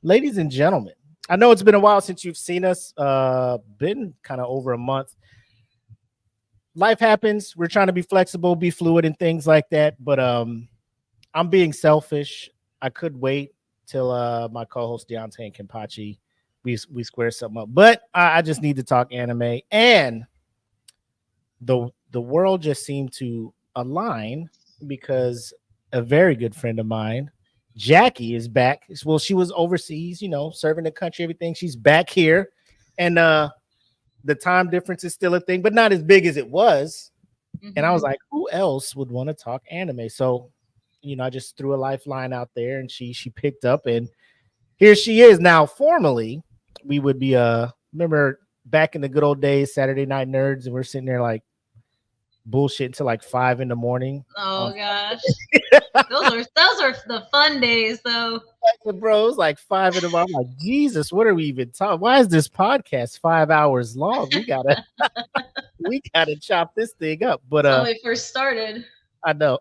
ladies and gentlemen, I know it's been a while since you've seen us. Been kind of over a month. Life happens. We're trying to be flexible, be fluid, and things like that. But I'm being selfish. I could wait till my co-host Deontay and Kimpachi we square something up. But I just need to talk anime, and the world just seemed to align because a very good friend of mine, Jackie, is back. Well, she was overseas, serving the country, everything. She's back here, and the time difference is still a thing, but not as big as it was. And I was like, who else would want to talk anime? So, I just threw a lifeline out there, and she picked up, and here she is now. Formally, we would be remember back in the good old days, Saturday Night Nerds, and we're sitting there like bullshit until like 5 in the morning. Oh gosh, those are the fun days though. Bro, it's like 5 in the morning. I'm like, Jesus, what are we even talking? Why is this podcast 5 hours long? We gotta chop this thing up. But That's when we first started. I know.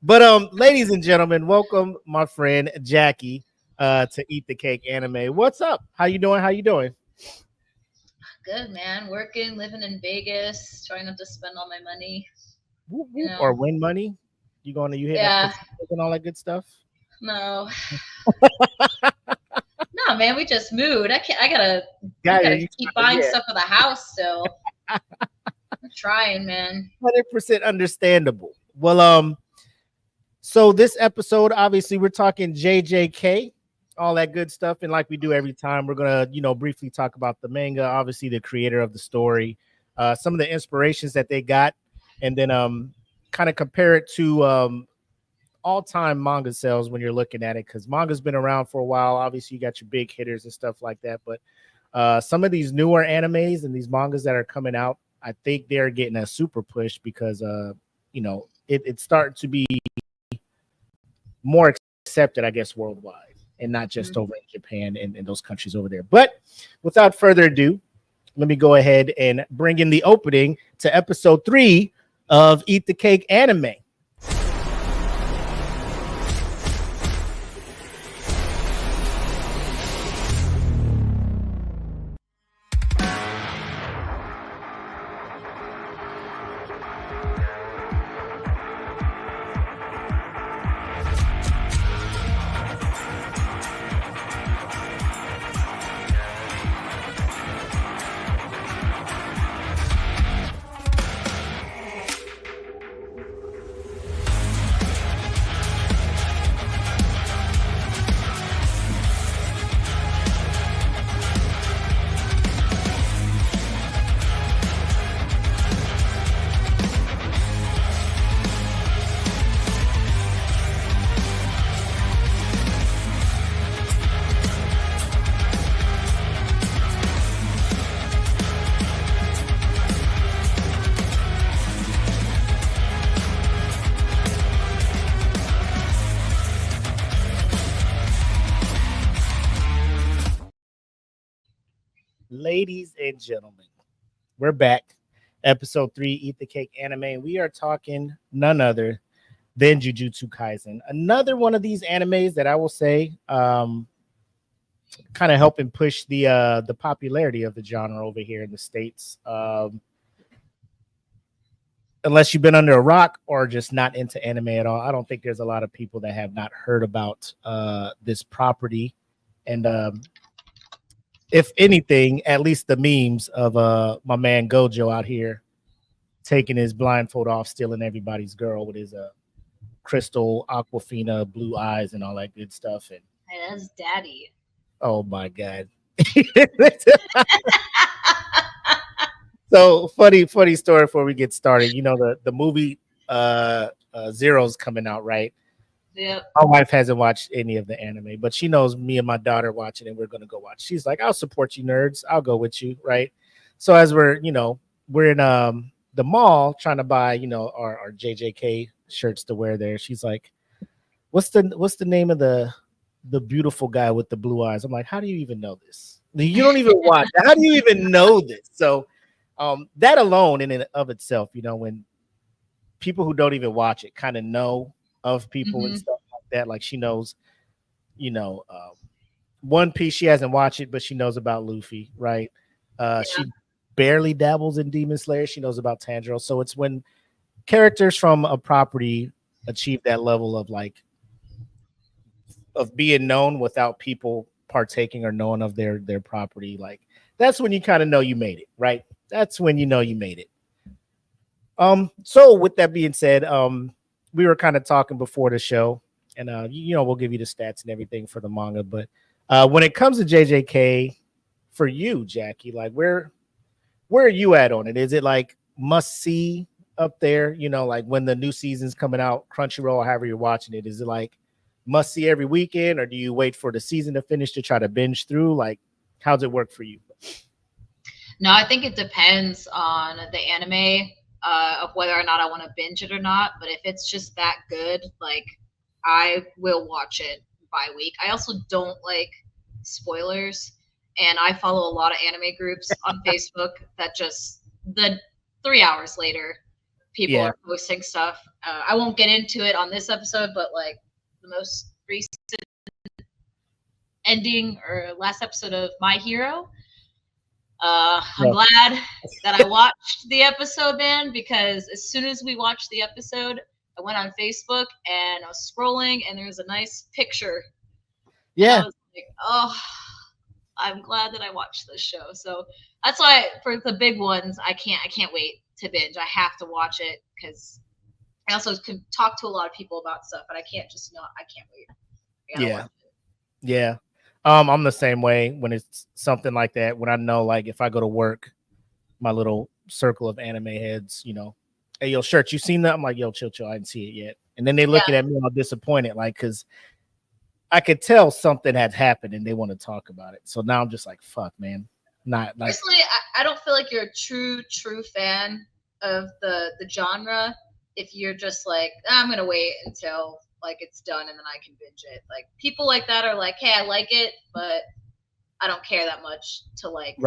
But ladies and gentlemen, welcome my friend Jackie to Eat the Cake Anime. What's up? How you doing? Good, man. Working, living in Vegas, trying not to spend all my money. Or win money? You hit yeah, and all that good stuff? No. No, man, we just moved. I gotta keep buying stuff for the house still. I'm trying, man. 100% understandable. Well, so this episode, obviously, we're talking JJK, all that good stuff, and like we do every time, we're gonna, briefly talk about the manga, obviously the creator of the story, some of the inspirations that they got, and then kind of compare it to all-time manga sales when you're looking at it, because manga's been around for a while. Obviously, you got your big hitters and stuff like that, but some of these newer animes and these mangas that are coming out, I think they're getting a super push because it's starting to be more accepted, I guess, worldwide, and not just over in Japan and those countries over there. But without further ado, let me go ahead and bring in the opening to episode 3 of Eat the Cake Anime. Ladies and gentlemen, we're back. Episode 3, Eat the Cake Anime. We are talking none other than Jujutsu Kaisen. Another one of these animes that I will say kind of helping push the popularity of the genre over here in the States. Unless you've been under a rock or just not into anime at all, I don't think there's a lot of people that have not heard about this property. And if anything, at least the memes of my man Gojo out here taking his blindfold off, stealing everybody's girl with his crystal Aquafina blue eyes and all that good stuff. And hey, that's daddy. Oh my god. So funny story before we get started. The movie Zero's coming out, right? Yep. My wife hasn't watched any of the anime, but she knows me and my daughter watching it. We're going to go watch. She's like, I'll support you nerds. I'll go with you. Right. So as we're in the mall trying to buy, our JJK shirts to wear there. She's like, what's the name of the beautiful guy with the blue eyes? I'm like, how do you even know this? You don't even watch. How do you even know this? So that alone in and of itself, when people who don't even watch it kind of know of people and stuff like that, like she knows, One Piece, she hasn't watched it, but she knows about Luffy, right? She barely dabbles in Demon Slayer. She knows about Tanjiro. So it's when characters from a property achieve that level of like of being known without people partaking or knowing of their property, like that's when you kind of know you made it, right? That's when you know you made it. So with that being said, we were kind of talking before the show, and we'll give you the stats and everything for the manga, but when it comes to JJK, for you, Jackie, like where are you at on it? Is it like must see up there? Like when the new season's coming out, Crunchyroll, however you're watching it, is it like must see every weekend, or do you wait for the season to finish to try to binge through? Like, how's it work for you? No, I think it depends on the anime of whether or not I want to binge it or not. But if it's just that good, like I will watch it by week. I also don't like spoilers, and I follow a lot of anime groups on Facebook that just the 3 hours later people are posting stuff. I won't get into it on this episode, but like the most recent ending or last episode of My Hero. I'm glad that I watched the episode, man, because as soon as we watched the episode, I went on Facebook and I was scrolling, and there was a nice picture. Yeah. And I was like, oh, I'm glad that I watched this show. So that's why for the big ones, I can't wait to binge. I have to watch it because I also can talk to a lot of people about stuff, but I can't wait. Yeah. Yeah. I'm the same way when it's something like that. When I know, like, if I go to work, my little circle of anime heads, hey, yo, Shirt, you seen that? I'm like, yo, chill, I didn't see it yet. And then they looking at me all disappointed, like, because I could tell something had happened and they want to talk about it. So now I'm just like, fuck, man. Not like. Personally, I don't feel like you're a true fan of the genre if you're just like, I'm gonna wait until like it's done and then I can binge it. Like people like that are like, hey, I like it, but I don't care that much to like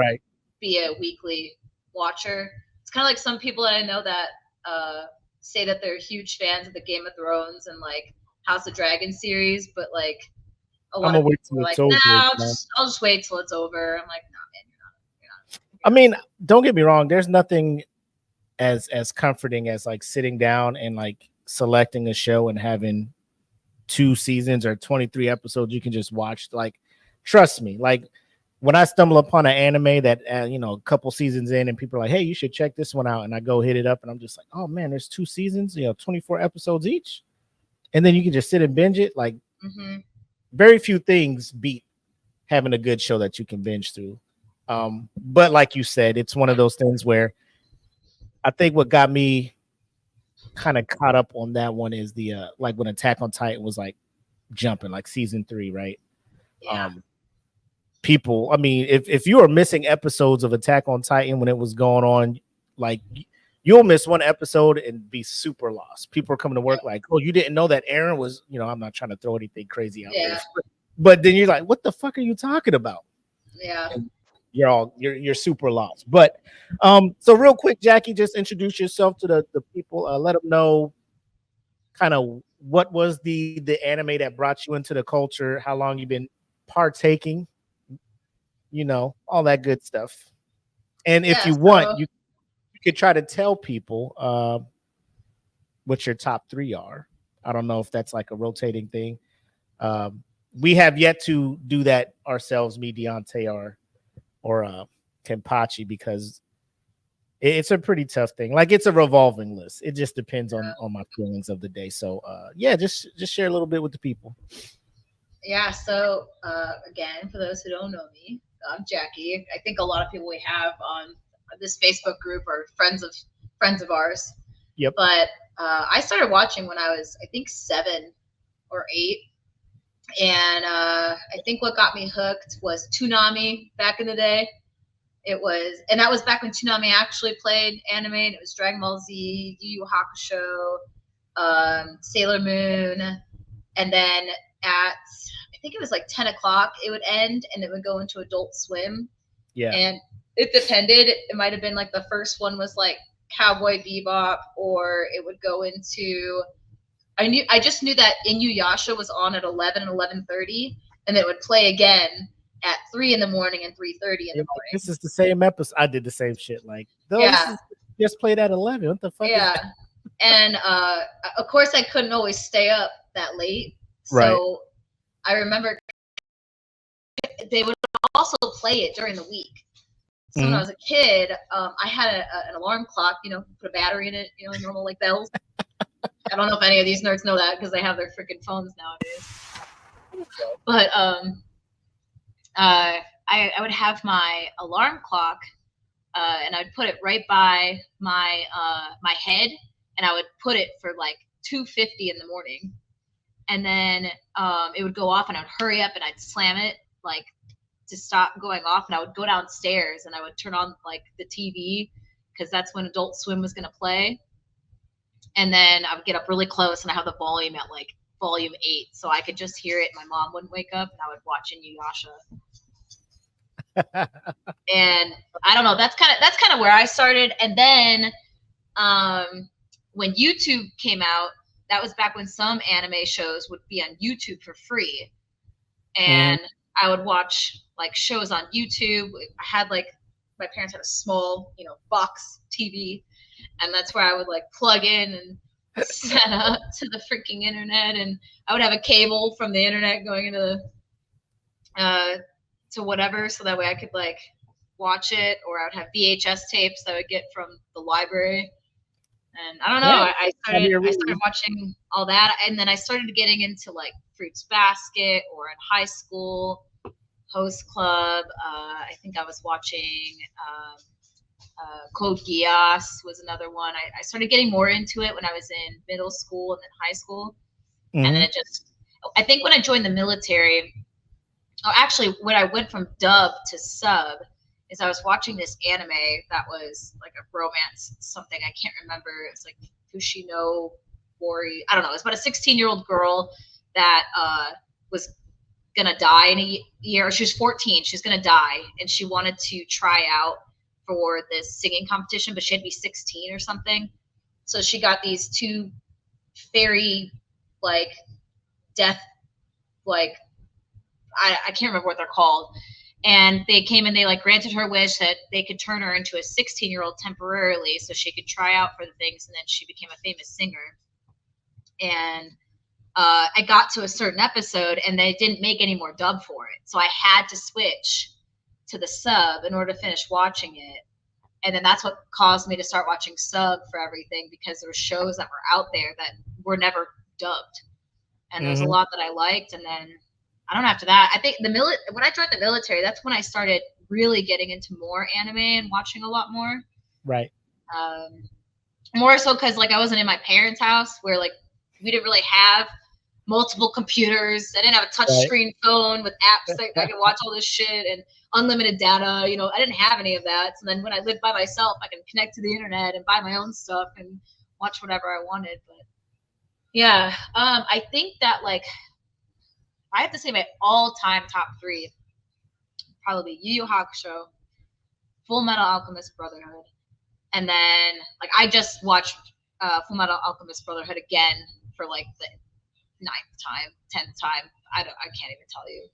be a weekly watcher. It's kind of like some people that I know that say that they're huge fans of the Game of Thrones and like House of Dragon series, but like a lot of people are like, nah, I'll just wait till it's over. I'm like, nah, man, you're not. I mean, don't get me wrong. There's nothing as comforting as like sitting down and like selecting a show and having 2 seasons or 23 episodes you can just watch. Like, trust me, like when I stumble upon an anime that a couple seasons in and people are like, hey, you should check this one out, and I go hit it up and I'm just like, oh man, there's 2 seasons, 24 episodes each, and then you can just sit and binge it. Like very few things beat having a good show that you can binge through. But like you said, it's one of those things where I think what got me kind of caught up on that one is the like when Attack on Titan was like jumping, like season 3, right? People, I mean, if you are missing episodes of Attack on Titan when it was going on, like you'll miss one episode and be super lost. People are coming to work like, oh, you didn't know that Aaron was, I'm not trying to throw anything crazy out there, but then you're like, what the fuck are you talking about? And you're super lost. But so real quick, Jackie, just introduce yourself to the people. Let them know kind of what was the anime that brought you into the culture, how long you've been partaking, all that good stuff. And if you want, you could try to tell people what your top 3 are. I don't know if that's like a rotating thing. We have yet to do that ourselves, me, Deontay, or Kenpachi, because it's a pretty tough thing. Like, it's a revolving list. It just depends on my feelings of the day. So just share a little bit with the people. So again, for those who don't know me, I'm Jackie. I think a lot of people we have on this Facebook group are friends of ours. Yep. But I started watching when I was, I think, 7 or 8. And I think what got me hooked was Toonami back in the day. That was back when Toonami actually played anime. And it was Dragon Ball Z, Yu Yu Hakusho, Sailor Moon, and then at, I think it was like 10 o'clock, it would end and it would go into Adult Swim. Yeah. And it depended. It might have been like the first one was like Cowboy Bebop, or it would go into, I just knew that Inuyasha was on at 11 and 11:30, and it would play again at 3 in the morning and 3:30 in the morning. This is the same episode. I did the same shit. Like, no, Yeah. this is just played at 11. What the fuck is Yeah. that? And of course, I couldn't always stay up that late. So Right. I remember they would also play it during the week. So when I was a kid, I had an alarm clock, put a battery in it, normal like bells. I don't know if any of these nerds know that because they have their freaking phones nowadays. But I would have my alarm clock, and I'd put it right by my my head, and I would put it for like 2:50 in the morning, and then it would go off, and I'd hurry up and I'd slam it like to stop going off, and I would go downstairs and I would turn on like the TV because that's when Adult Swim was gonna play, and then I would get up really close and I have the volume at like volume 8 so I could just hear it. My mom wouldn't wake up, and I would watch Inuyasha. And I don't know, that's kind of where I started. And then when YouTube came out, that was back when some anime shows would be on YouTube for free, and I would watch like shows on YouTube. I had like, my parents had a small, box TV, and that's where I would like plug in and set up to the freaking internet, and I would have a cable from the internet going into the to whatever, so that way I could like watch it, or I would have VHS tapes that I would get from the library. And I don't know, Yeah. I started watching all that, and then I started getting into like Fruits Basket, or in high school, Host Club. I think I was watching Code Geass was another one. I started getting more into it when I was in middle school and then high school. And then it just, I think when I joined the military, actually when I went from dub to sub, is I was watching this anime that was like a romance something. I can't remember. It's like Fushino Mori. I don't know. It was about a 16-year-old girl that was gonna die in a year. She was 14. She was gonna die, and she wanted to try out for this singing competition, but she had to be 16 or something. So she got these two fairy, like, death, like, I can't remember what they're called. And they came and they like granted her wish that they could turn her into a 16-year-old temporarily so she could try out for the things, and then she became a famous singer. And I got to a certain episode and they didn't make any more dub for it. So I had to switch to the sub in order to finish watching it. And then that's what caused me to start watching sub for everything, because there were shows that were out there that were never dubbed. And there was a lot that I liked. And then I don't know, after that, I think when I joined the military, that's when I started really getting into more anime and watching a lot more. Right. More so because like I wasn't in my parents' house, where like we didn't really have multiple computers. I didn't have a touch screen phone with apps that I could watch all this shit and unlimited data. I didn't have any of that. So then when I lived by myself, I can connect to the internet and buy my own stuff and watch whatever I wanted. But yeah, I think that like, I have to say my all-time top 3 probably Yu Yu Hakusho, Full Metal Alchemist Brotherhood, and then like I just watched Full Metal Alchemist Brotherhood again for like the 9th time, 10th time. I can't even tell you.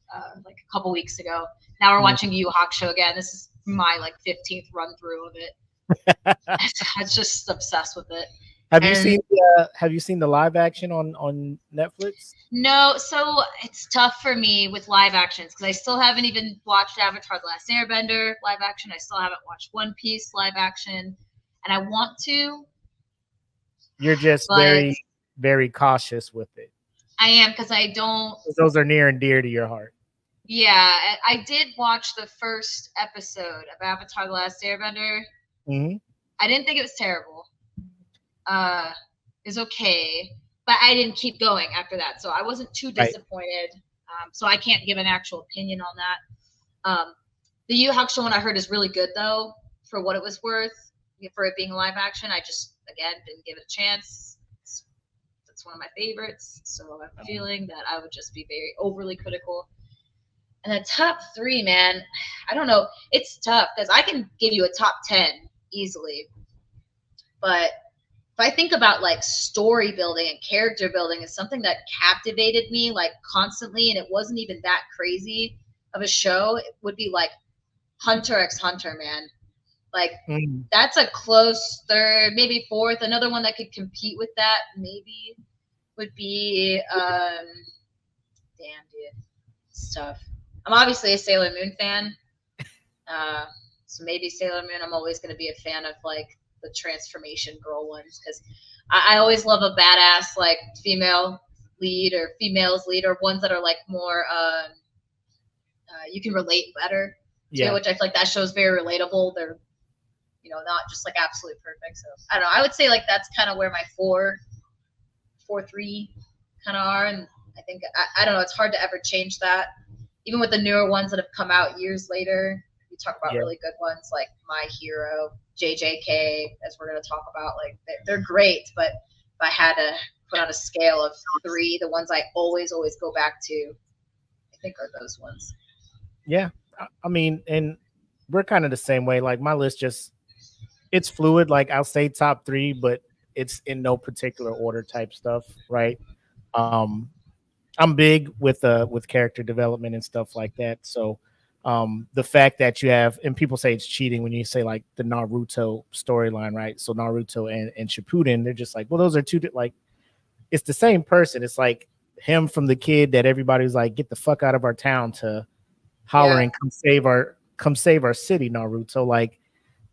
Like a couple weeks ago. Now we're watching Yu Yu Hakusho again. This is my like 15th run through of it. I'm just obsessed with it. Have you seen the live action on Netflix? No, so it's tough for me with live actions because I still haven't even watched Avatar: The Last Airbender live action. I still haven't watched One Piece live action, and I want to. You're just very, very cautious with it. I am, because I don't. Those are near and dear to your heart. Yeah, I did watch the first episode of Avatar: The Last Airbender. I didn't think it was terrible. Is okay, but I didn't keep going after that, so I wasn't too disappointed. So I can't give an actual opinion on that. The Yu Yu Hakusho one I heard is really good though, for what it was worth, for it being live action. I just again didn't give it a chance. It's one of my favorites, so I have a feeling that I would just be very overly critical. And the top 3, man, I don't know. It's tough because I can give you a top 10 easily, but I think about like story building and character building is something that captivated me like constantly, and it wasn't even that crazy of a show, it would be like Hunter x Hunter, man. Like that's a close third, maybe fourth. Another one that could compete with that maybe would be damn dude, stuff. I'm obviously a Sailor Moon fan. So maybe Sailor Moon. I'm always going to be a fan of like the transformation girl ones because I always love a badass like female lead or females lead or ones that are like more you can relate better to, which I feel like that show's very relatable. They're not just like absolutely perfect. So I don't know. I would say like that's kind of where my 4-3 kind of are, and I think I don't know. It's hard to ever change that, even with the newer ones that have come out years later. You talk about really good ones like My Hero, JJK, as we're going to talk about. Like they're great, but if I had to put on a scale of 3, the ones I always go back to, I think are those ones. Yeah, I mean, and we're kind of the same way. Like my list it's fluid. Like I'll say top 3, but it's in no particular order type stuff, right? I'm big with character development and stuff like that. So the fact that you have, and people say it's cheating when you say like the Naruto storyline, right? So Naruto and Shippuden, they're just like, well, those are two, like, it's the same person. It's like him from the kid that everybody's like, get the fuck out of our town, to hollering, come save our city, Naruto. Like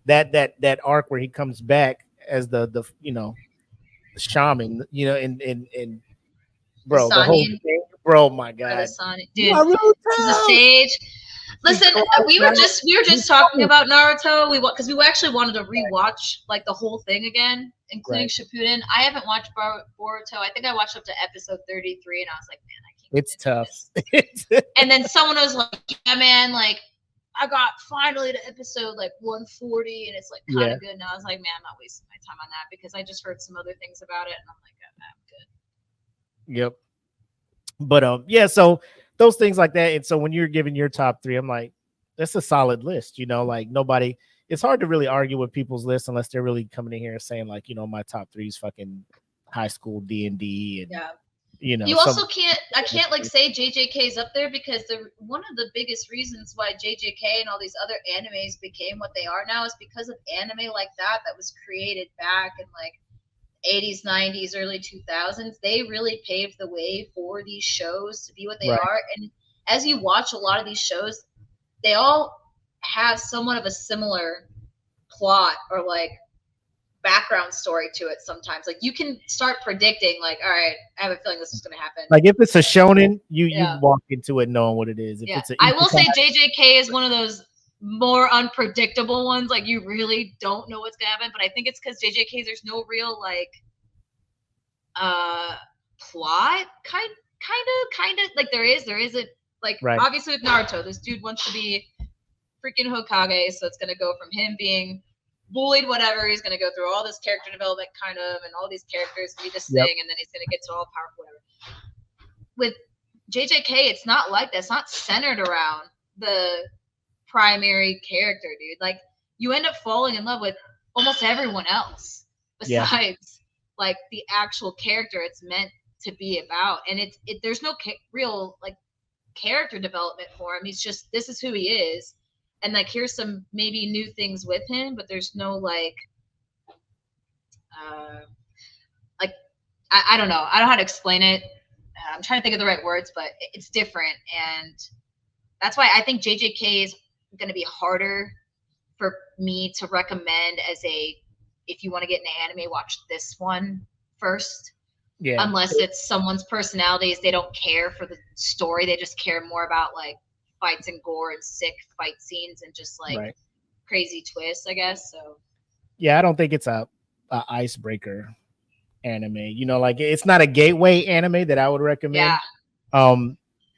that arc where he comes back as the the shaman, and bro, the whole thing, bro, my god, dude, the sage. Listen, we were just talking about Naruto. Because we actually wanted to rewatch like the whole thing again, including Shippuden. I haven't watched Boruto. I think I watched up to episode 33, and I was like, man, I can't. It's tough. And then someone was like, yeah, man, like I got finally to episode like 140, and it's like kind of good. And I was like, man, I'm not wasting my time on that because I just heard some other things about it, and I'm like, I'm good. Yep. But so those things like that. And so when you're giving your top 3, I'm like, that's a solid list. Like nobody. It's hard to really argue with people's lists unless they're really coming in here and saying like, my top 3 is fucking high school D&D and You also can't. I can't like say JJK is up there because one of the biggest reasons why JJK and all these other animes became what they are now is because of anime like that was created back in like 80s, 90s, early 2000s. They really paved the way for these shows to be what they are. And as you watch a lot of these shows, they all have somewhat of a similar plot or like background story to it sometimes. Like you can start predicting like, all right, I have a feeling this is going to happen. Like if it's a shonen, you walk into it knowing what it is. If it's I will say JJK is one of those more unpredictable ones. Like you really don't know what's going to happen, but I think it's because JJK, there's no real like plot kind of like there isn't like obviously with Naruto, this dude wants to be freaking Hokage, so it's going to go from him being bullied, whatever, he's going to go through all this character development kind of, and all these characters be this thing, and then he's going to get to all powerful, whatever. With JJK, it's not like that. It's not centered around the primary character, dude. Like you end up falling in love with almost everyone else besides like the actual character it's meant to be about, and there's no real like character development for him. He's just, this is who he is. And like, here's some maybe new things with him, but there's no like I don't know. I don't know how to explain it. I'm trying to think of the right words, but it's different. And that's why I think JJK is going to be harder for me to recommend if you want to get into anime, watch this one first. Yeah. Unless it's someone's personalities. They don't care for the story. They just care more about like fights and gore and sick fight scenes and just like crazy twists, I guess. So yeah, I don't think it's a icebreaker anime. Like it's not a gateway anime that I would recommend. Yeah.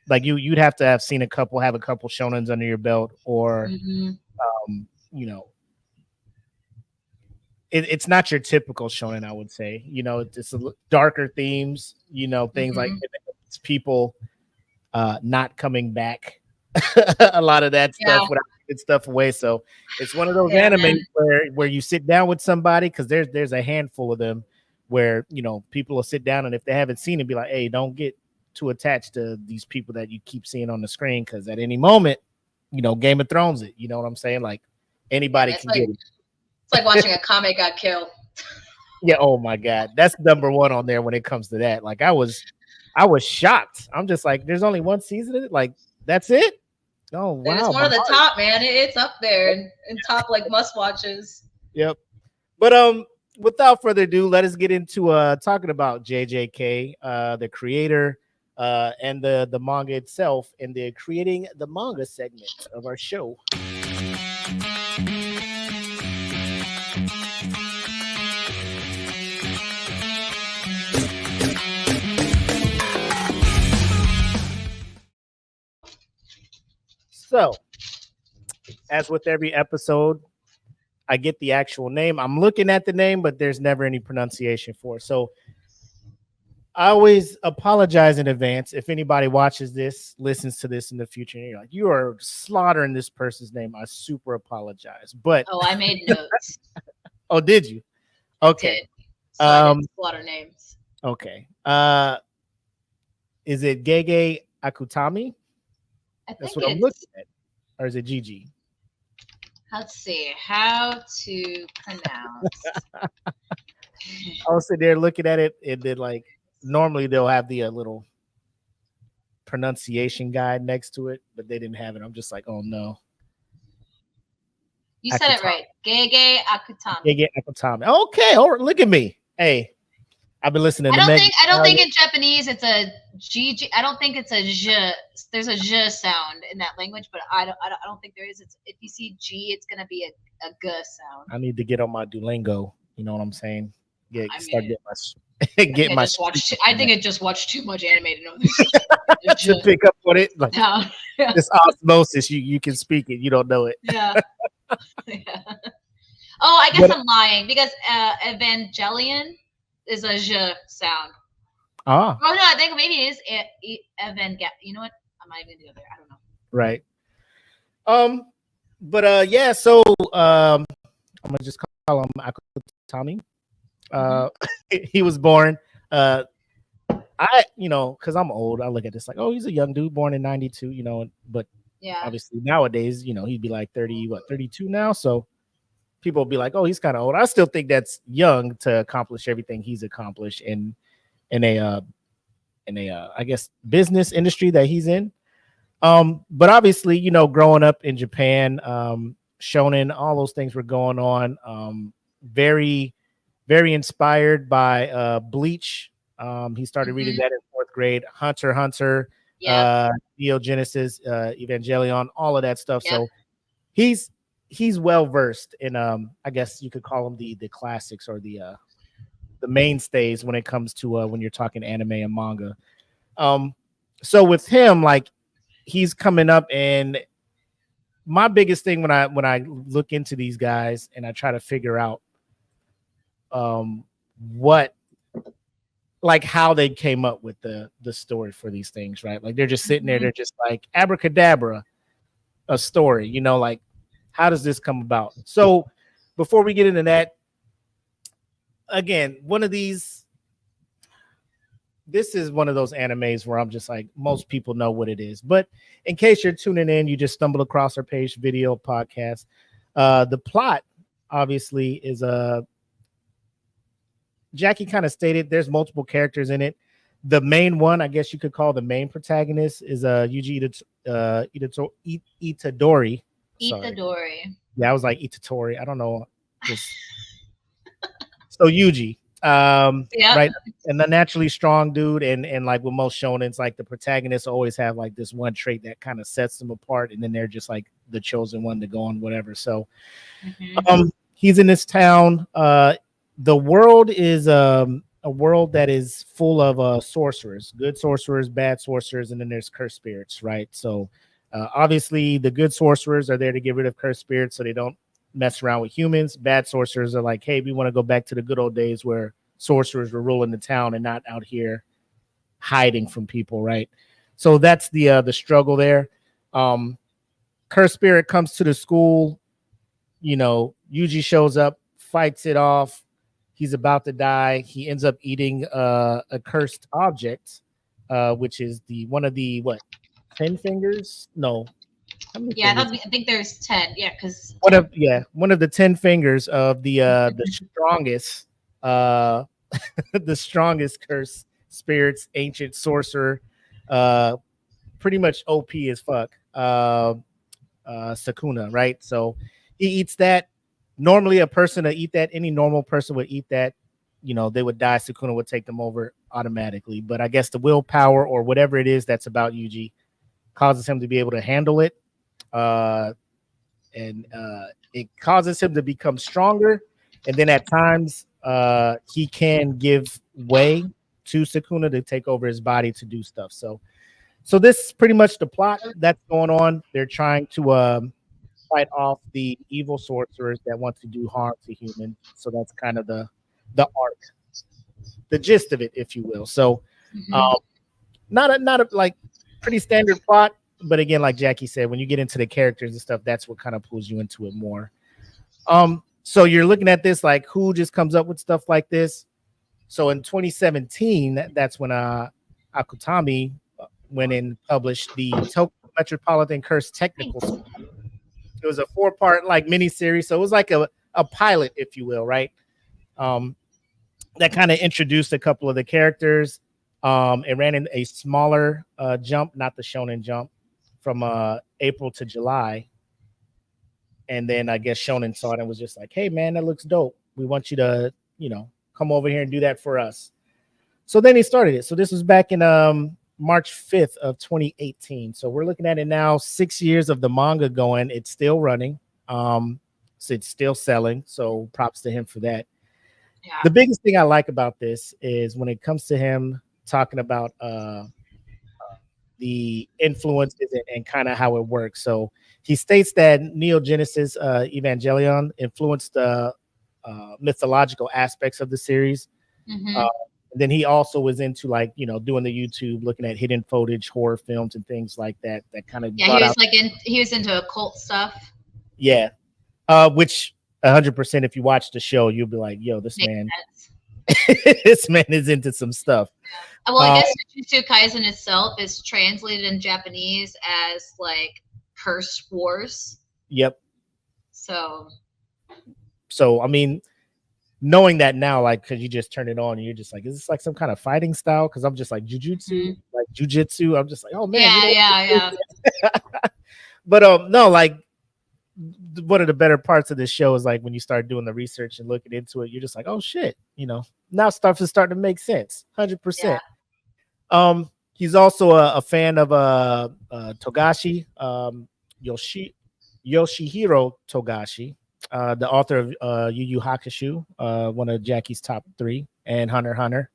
Like you'd have to have seen a couple shonens under your belt, or it's not your typical shonen, I would say. It's darker themes, things like it's people not coming back. A lot of that stuff without giving stuff away. So it's one of those animes where you sit down with somebody, because there's a handful of them where people will sit down and if they haven't seen it, be like, hey, don't get too attached to these people that you keep seeing on the screen, because at any moment, Game of Thrones it. You know what I'm saying? Like anybody can get it. It's like watching a comet got killed. Yeah. Oh my God, that's number one on there when it comes to that. Like I was shocked. I'm just like, there's only one season of it. Like that's it. Oh wow, and it's one of the top, man. It's up there in top like must watches. Yep. But without further ado, let us get into talking about JJK, the creator, and the manga itself, and the creating the manga segment of our show. So, as with every episode, I get the actual name. I'm looking at the name, but there's never any pronunciation for it. So I always apologize in advance if anybody watches this, listens to this in the future, and you're like, you are slaughtering this person's name. I super apologize. But I made notes. Oh, did you? Okay. So slaughter names. Okay. Is it Gege Akutami? That's what I'm looking at. Or is it Gigi? Let's see how to pronounce. I'll sit there looking at it, and then like normally they'll have the little pronunciation guide next to it, but they didn't have it. I'm just like, oh no. You said it right. Gege Akutami. Gege Akutami. Okay, all right, look at me. Hey, I've been listening to I don't think in Japanese it's a G. I don't think it's a J. There's a J sound in that language, but I don't think there is. It's if you see G, it's gonna be a G sound. I need to get on my Duolingo. You know what I'm saying? I think I just watched too much anime to know this. To pick up on it. Like, yeah. This osmosis, you can speak it, you don't know it. Yeah. Yeah. Oh, I guess I'm lying because Evangelion is a J sound. Oh no, I think maybe it is Evangelion. You know what? I'm not even gonna go there. I don't know. Right. But yeah, so I'm gonna just call him Akutami. He was born because I'm old, I look at this like, oh, he's a young dude born in 92, but yeah, obviously nowadays, he'd be like 32 now, so people will be like, oh, he's kind of old. I still think that's young to accomplish everything he's accomplished in a I guess business industry that he's in. But obviously, growing up in Japan, shonen, all those things were going on. Very, very inspired by Bleach. He started reading that in 4th grade. Hunter x Hunter, Neo Genesis, Evangelion, all of that stuff. So he's well versed in I guess you could call them the classics or the mainstays when it comes to when you're talking anime and manga. So with him, like, he's coming up, and my biggest thing when I look into these guys and I try to figure out what, like, how they came up with the story for these things, right? Like, they're just sitting there, they're just like abracadabra, a story, like, how does this come about? So before we get into that, again, this is one of those animes where I'm just like, most people know what it is. But in case you're tuning in, you just stumbled across our page, video podcast. The plot, obviously, is Jackie kind of stated there's multiple characters in it. The main one, I guess you could call the main protagonist, is Yuji Itadori. Itadori. Yeah, I was like Itatori. I don't know. So Yuji. Right, and the naturally strong dude, and like with most shonens, like the protagonists always have like this one trait that kind of sets them apart, and then they're just like the chosen one to go on whatever. So he's in this town. The world is a world that is full of sorcerers, good sorcerers, bad sorcerers, and then there's cursed spirits, right? So obviously the good sorcerers are there to get rid of cursed spirits so they don't mess around with humans. Bad sorcerers are like, hey, we want to go back to the good old days where sorcerers were ruling the town and not out here hiding from people, right? So that's the struggle there. Cursed spirit comes to the school, Yuji shows up, fights it off. He's about to die. He ends up eating a cursed object, which is the one of the what 10 fingers? No, how many Yeah, fingers? I think there's 10. Yeah, because One of the 10 fingers of the strongest uh the strongest curse spirits, ancient sorcerer, uh pretty much OP as fuck. Sakuna, right? So he eats that. Normally, a person to eat that, any normal person would eat that. You know, they would die. Sakuna would take them over automatically. But I guess the willpower or whatever it is that's about Yuji causes him to be able to handle it. And it causes him to become stronger. And then at times, he can give way to Sakuna to take over his body to do stuff. So this is pretty much the plot that's going on. They're trying to fight off the evil sorcerers that want to do harm to humans. So that's kind of the arc, the gist of it, if you will. So not a like pretty standard plot, but again, like Jackie said, when you get into the characters and stuff, that's what kind of pulls you into it more. So you're looking at this like who just comes up with stuff like this. So in 2017, that's when Akutami went and published the Tokyo Metropolitan Curse Technical School. It was a 4-part like mini series, so it was like a pilot, if you will, right? That kind of introduced a couple of the characters. It ran in a smaller jump, not the Shonen Jump, from April to July. And then I guess Shonen saw it and was just like, "Hey, man, that looks dope. We want you to, come over here and do that for us." So then he started it. So this was back in March 5th of 2018. So we're looking at it now, 6 years of the manga going. It's still running. So it's still selling. So props to him for that. yeah. The biggest thing I like about this is when it comes to him talking about the influences and kind of how it works. So he states that Neo Genesis Evangelion influenced the mythological aspects of the series. Then he also was into like doing the YouTube, looking at hidden footage, horror films, and things like that. That kind of he was into occult stuff. Yeah, which 100%. If you watch the show, you'll be like, "Yo, this man, this man is into some stuff." Well, I guess Jujutsu Kaisen itself is translated in Japanese as like Curse Wars. Yep. So I mean, knowing that now, like, because you just turn it on and you're just like, is this like some kind of fighting style? Because I'm just like jujutsu, like jujitsu. I'm just like, oh man, yeah. But no, like one of the better parts of this show is like when you start doing the research and looking into it, you're just like, oh shit, now stuff is starting to make sense. 100%. He's also a fan of Togashi, Yoshihiro Togashi. The author of Yu Yu Hakusho, one of Jackie's top 3, and Hunter x Hunter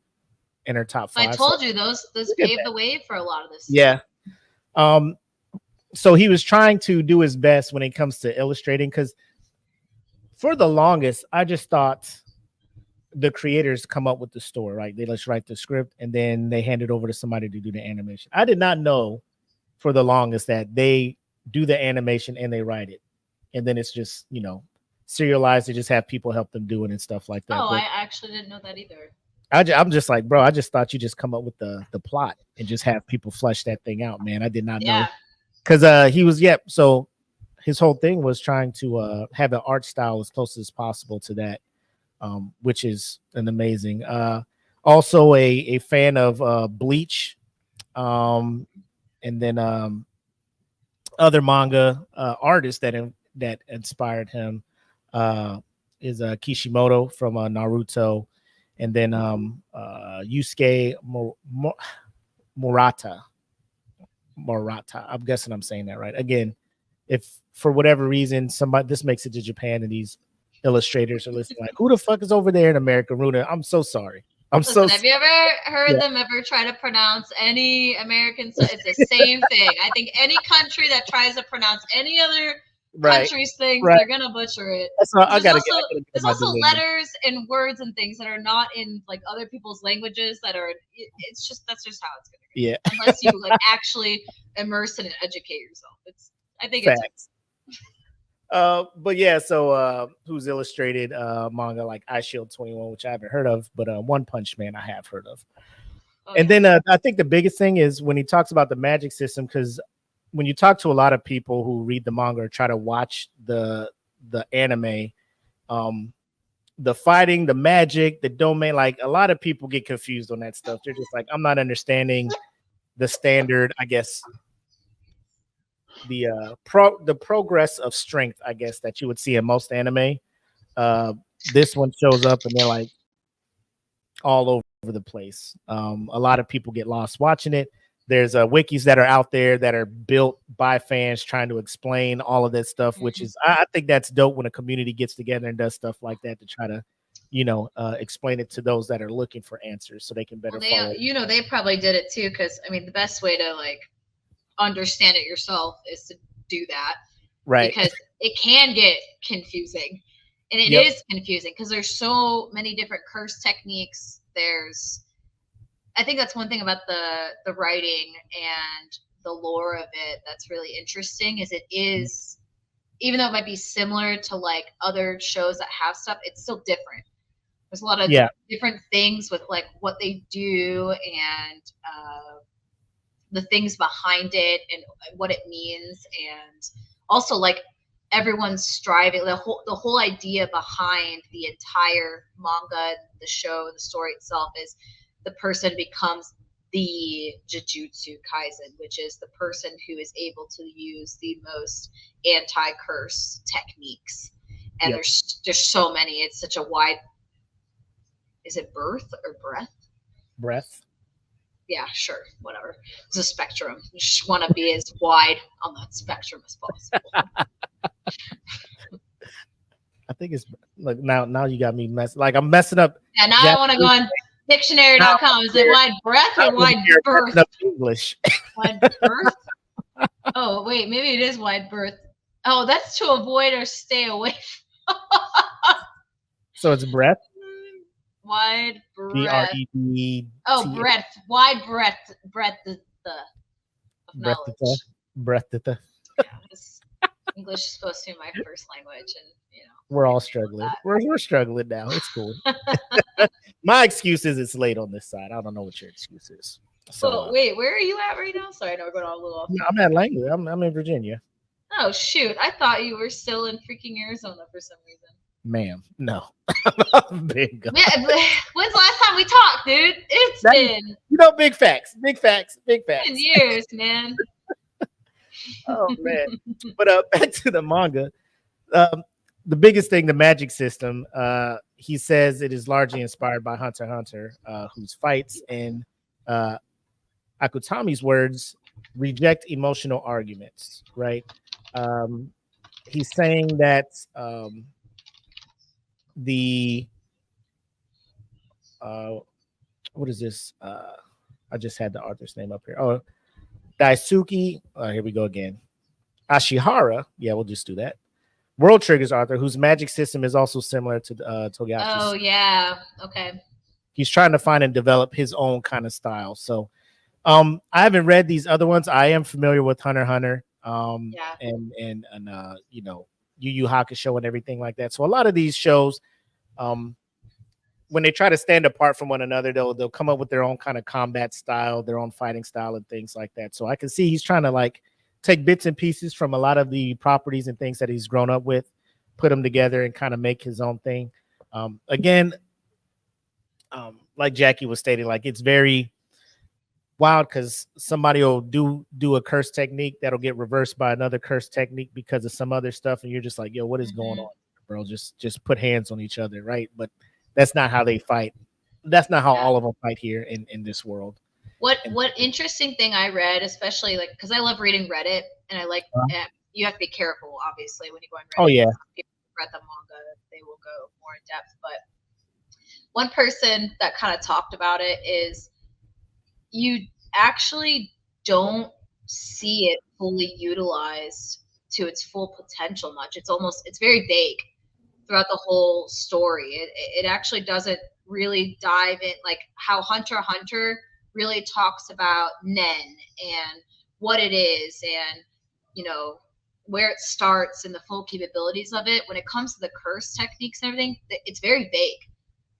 in her top 5. I told you those paved the way for a lot of this. Yeah. So he was trying to do his best when it comes to illustrating, because for the longest, I just thought the creators come up with the story, right? They just write the script and then they hand it over to somebody to do the animation. I did not know for the longest that they do the animation and they write it. And then it's just, serialized. They just have people help them do it and stuff like that. Oh, I actually didn't know that either. I'm just like, bro, I just thought you just come up with the plot and just have people flesh that thing out, man. I did not know. Because he was, so his whole thing was trying to have an art style as close as possible to that, which is an amazing. Also a fan of Bleach, and then other manga artists that inspired him is Kishimoto from Naruto, and then Yusuke Murata. I'm guessing I'm saying that right. Again, if for whatever reason this makes it to Japan and these illustrators are listening, like, who the fuck is over there in America, Runa? I'm so sorry. Have you ever heard them ever try to pronounce any American? It's the same thing. I think any country that tries to pronounce any other country's things, they're gonna butcher it. There's also letters and words and things that are not in like other people's languages that are. That's just how it's gonna be. Yeah. Unless you like actually immerse in it and educate yourself. I think facts. But yeah, so who's illustrated manga like Eye Shield 21, which I haven't heard of, but One Punch Man I have heard of. Oh, And yeah. then I think the biggest thing is when he talks about the magic system, because when you talk to a lot of people who read the manga or try to watch the anime, the fighting, the magic, the domain, like a lot of people get confused on that stuff. They're just like, I'm not understanding the standard, I guess, the progress of strength, I guess, that you would see in most anime. This one shows up and they're like all over the place. A lot of people get lost watching it. There's wikis that are out there that are built by fans trying to explain all of that stuff, which is I think that's dope when a community gets together and does stuff like that to try to, explain it to those that are looking for answers so they can better follow. They probably did it too, because I mean the best way to like understand it yourself is to do that, Right. because it can get confusing, and it Yep. is confusing because there's so many different curse techniques. I think that's one thing about the writing and the lore of it that's really interesting, is it is, even though it might be similar to like other shows that have stuff, it's still different. There's a lot of different things with like what they do and the things behind it and what it means, and also like everyone's striving. The whole idea behind the entire manga, the show, the story itself is the person becomes the Jujutsu Kaisen, which is the person who is able to use the most anti-curse techniques. And there's so many. It's such a wide. Is it birth or breath? Breath. Yeah, sure, whatever. It's a spectrum. You just want to be as wide on that spectrum as possible. I think it's like now you got me I'm messing up. Yeah, now I want to go on dictionary.com. Is it wide breath or wide birth? English. Wide birth? Oh, wait, maybe it is wide birth. Oh, that's to avoid or stay away from. So it's breath. Wide breath. B-R-E-D. Oh, breath. Wide breath. Breath the of knowledge. Breath the. English is supposed to be my first language, and we're all struggling. We're struggling now. It's cool. My excuse is it's late on this side. I don't know what your excuse is. So wait, where are you at right now? Sorry, I know we're going on a little off. I'm at Langley. I'm in Virginia. Oh shoot! I thought you were still in freaking Arizona for some reason. Ma'am, no. Big. When's the last time we talked, dude? It's been. Big facts. Big facts. Big facts. 10 years, man. Oh man. But back to the manga. The biggest thing, the magic system. He says it is largely inspired by Hunter x Hunter, whose fights and Akutami's words reject emotional arguments. Right. He's saying that what is this? I just had the author's name up here. Oh, Daisuke. Here we go again. Ashihara. Yeah, we'll just do that. World Trigger's author, whose magic system is also similar to Togashi's. Oh yeah. Okay. He's trying to find and develop his own kind of style. So, I haven't read these other ones. I am familiar with Hunter x Hunter. And Yu Yu Hakusho and everything like that. So a lot of these shows, when they try to stand apart from one another, they'll come up with their own kind of combat style, their own fighting style, and things like that. So I can see he's trying to like take bits and pieces from a lot of the properties and things that he's grown up with, put them together, and kind of make his own thing. Again, like Jackie was stating, like it's very wild because somebody will do a curse technique that'll get reversed by another curse technique because of some other stuff, and you're just like, yo, what is going on, bro? Just put hands on each other, right? But that's not how they fight. That's not how all of them fight here in this world. What interesting thing I read, especially like because I love reading Reddit, and I like you have to be careful, obviously, when you go on Reddit. Oh yeah, people read the manga, they will go more in depth. But one person that kind of talked about it is you actually don't see it fully utilized to its full potential much. It's very vague throughout the whole story. It actually doesn't really dive in, like how Hunter x Hunter really talks about Nen and what it is, and where it starts and the full capabilities of it. When it comes to the curse techniques and everything, it's very vague.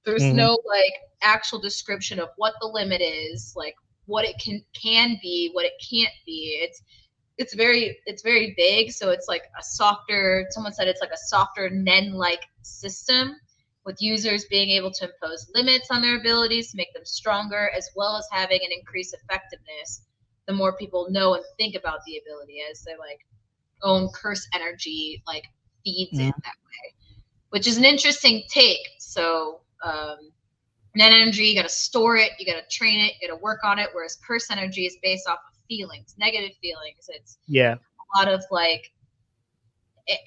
There's Mhm. no like actual description of what the limit is, like what it can be, what it can't be. It's very vague. So it's like a softer. Someone said it's like a softer Nen-like system, with users being able to impose limits on their abilities to make them stronger, as well as having an increased effectiveness. The more people know and think about the ability, as their like own curse energy like feeds in Mhm. that way, which is an interesting take. So net energy, you got to store it, you got to train it, you got to work on it. Whereas curse energy is based off of feelings, negative feelings. It's Yeah. a lot of like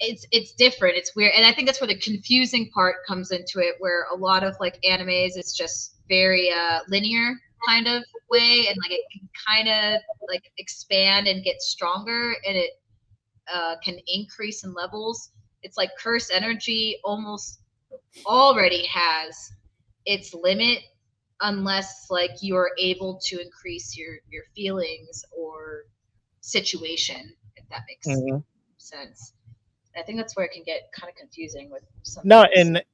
it's different, it's weird, and I think that's where the confusing part comes into it, where a lot of like animes, it's just very linear kind of way, and like it can kind of like expand and get stronger, and it can increase in levels. It's like curse energy almost already has its limit, unless like you're able to increase your feelings or situation, if that makes Mhm. sense. I think that's where it can get kind of confusing with some No, things. and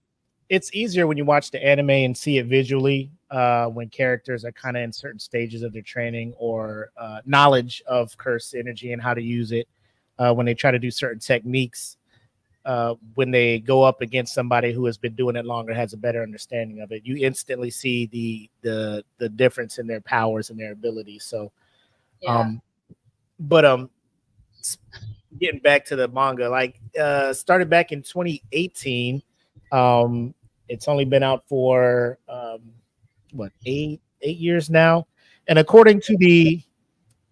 it's easier when you watch the anime and see it visually, when characters are kind of in certain stages of their training or knowledge of curse energy and how to use it, when they try to do certain techniques, when they go up against somebody who has been doing it longer, has a better understanding of it, you instantly see the difference in their powers and their abilities. So Yeah. um but getting back to the manga, like started back in 2018. It's only been out for what, 8 years now. And according to the,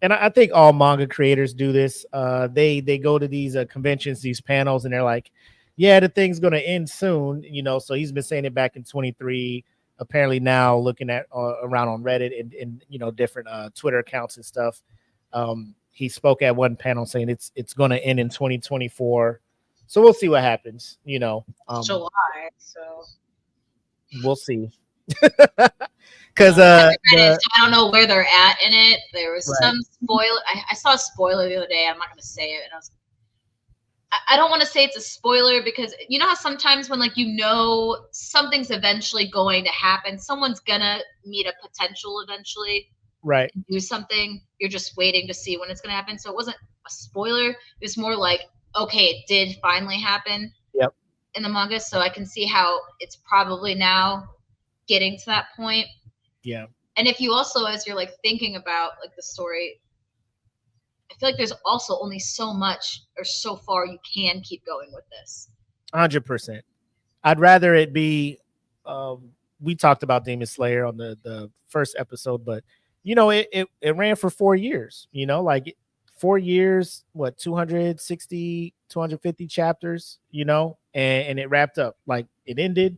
and I think all manga creators do this, they go to these conventions, these panels, and they're like, yeah, the thing's going to end soon, so he's been saying it back in 23. Apparently now looking at around on Reddit and different Twitter accounts and stuff, he spoke at one panel saying it's going to end in 2024. So we'll see what happens. It's July, so We'll see. Because I haven't read it, the so I don't know where they're at in it. There was right, some spoiler. I saw a spoiler the other day. I'm not going to say it, and I don't want to say it's a spoiler, because you know how sometimes when like something's eventually going to happen, someone's gonna meet a potential eventually right, and do something. You're just waiting to see when it's gonna happen. So it wasn't a spoiler. It was more like, okay, it did finally happen yep, in the manga, so I can see how it's probably now getting to that point. yeah, And if you also, as you're like thinking about like the story, I feel like there's also only so much or so far you can keep going with this. 100%. I'd rather it be. We talked about Demon Slayer on the first episode, but it ran for 4 years. Like 4 years, what, 260, 250 chapters. And it wrapped up, like it ended.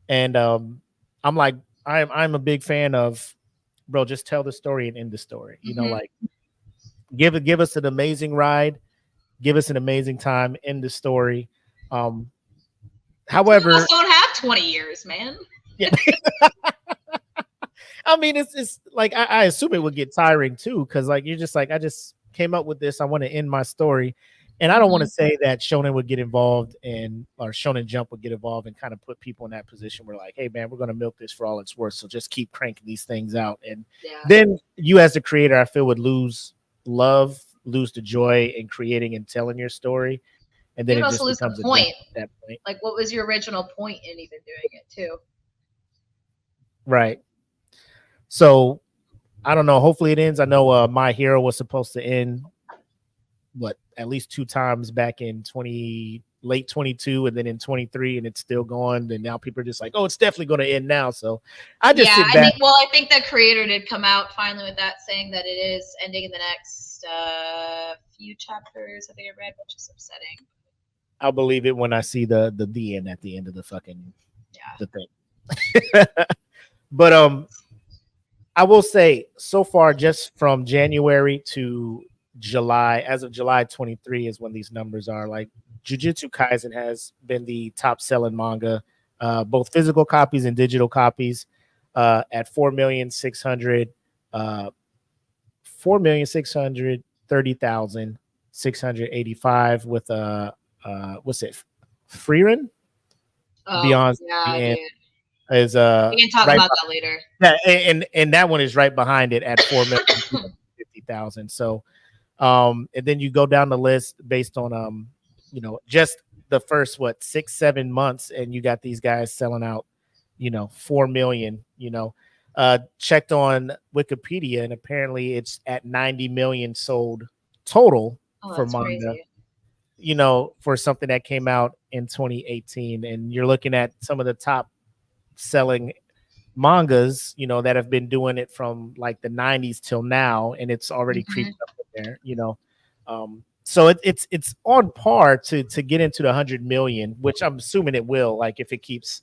And I'm like, I'm a big fan of, bro, just tell the story and end the story. Mm-hmm. Like give us an amazing ride, give us an amazing time, end the story. Um, Some of us However, don't have 20 years, man. yeah, I mean, it's like I assume it would get tiring too, because like you're just like, I just came up with this, I want to end my story, and I don't want to Mm-hmm. say that Shonen would get involved and or Shonen Jump would get involved and kind of put people in that position where like, hey man, we're gonna milk this for all it's worth, so just keep cranking these things out, and Yeah. then you as the creator, I feel, would lose the joy in creating and telling your story, and then You'd it also just lose the becomes a job point. at that point, Like, what was your original point in even doing it, too? right? So I don't know. Hopefully it ends. I know My Hero was supposed to end at least 2 times back in late 22 and then in 23, and it's still going. And now people are just like, oh, it's definitely going to end now. So I just Yeah, sit back. I think the creator did come out finally with that, saying that it is ending in the next few chapters, I think I read, which is upsetting. I'll believe it when I see the end at the end of the fucking the thing. But I will say so far, just from January to July, as of July 23 is when these numbers are. Like Jujutsu Kaisen has been the top selling manga, both physical copies and digital copies, at 4,630,000 685 with what's it, Freeran Oh, Beyond yeah, the End dude. is We can talk right. about that later. Yeah, and that one is right behind it at 4,250,000. So and then you go down the list based on just the first 6-7 months, and you got these guys selling out 4 million. Checked on Wikipedia, and apparently it's at 90 million sold total Oh, for that's manga, crazy. for something that came out in 2018. And you're looking at some of the top selling mangas, that have been doing it from like the 90s till now, and it's already Mhm. creeped up in there. So it's on par to get into the 100 million, which I'm assuming it will, like if it keeps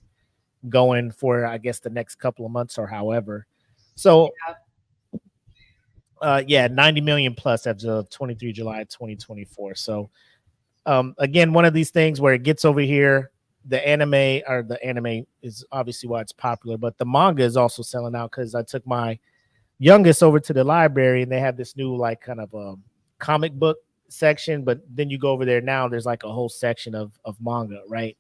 going for, I guess, the next couple of months or however. So yeah, 90 million plus as of 23 July 2024. So again, one of these things where it gets over here, the anime is obviously why it's popular, but the manga is also selling out, because I took my youngest over to the library and they have this new like kind of comic book section, but then you go over there now, there's like a whole section of manga, right?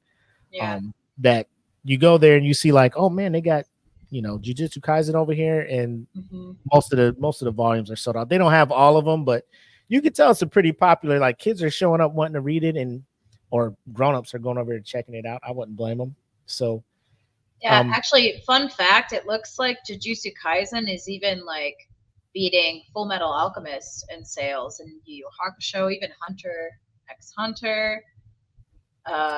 Yeah. That you go there and you see like, oh man, they got Jujutsu Kaisen over here, and Mhm. most of the volumes are sold out. They don't have all of them, but you can tell it's a pretty popular. Like kids are showing up wanting to read it, or grown-ups are going over and checking it out. I wouldn't blame them. So Yeah, actually, fun fact, it looks like Jujutsu Kaisen is even like beating Full Metal Alchemist in sales, and Yu Yu Hakusho, even Hunter x Hunter.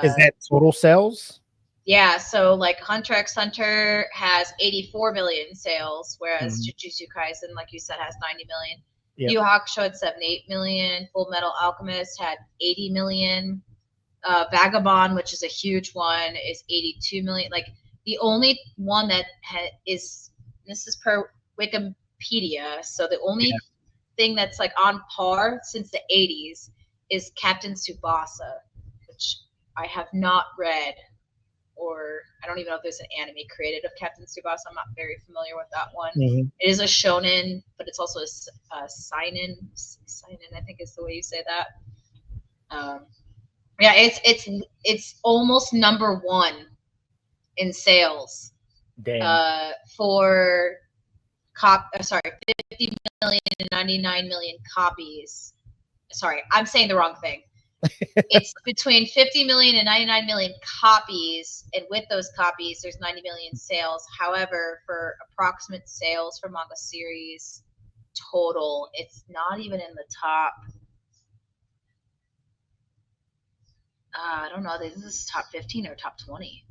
is that total sales? Yeah, so like Hunter x Hunter has 84 million sales, whereas Mhm. Jujutsu Kaisen, like you said, has 90 million. Yep. Yu Yu Hakusho had 78 million. Full Metal Alchemist had 80 million. Vagabond, which is a huge one, is 82 million. Like the only one that is, this is per Wikipedia, so the only thing that's like on par since the 80s is Captain Tsubasa, which I have not read, or I don't even know if there's an anime created of Captain Tsubasa. I'm not very familiar with that one. Mhm. It is a shonen, but it's also a seinen. Seinen, I think is the way you say that. Yeah, it's almost number one in sales. Damn. For 50 million and 99 million copies. Sorry, I'm saying the wrong thing. It's between 50 million and 99 million copies, and with those copies, there's 90 million sales. However, for approximate sales for manga series total, it's not even in the top. I don't know. This is top 15 or top 20.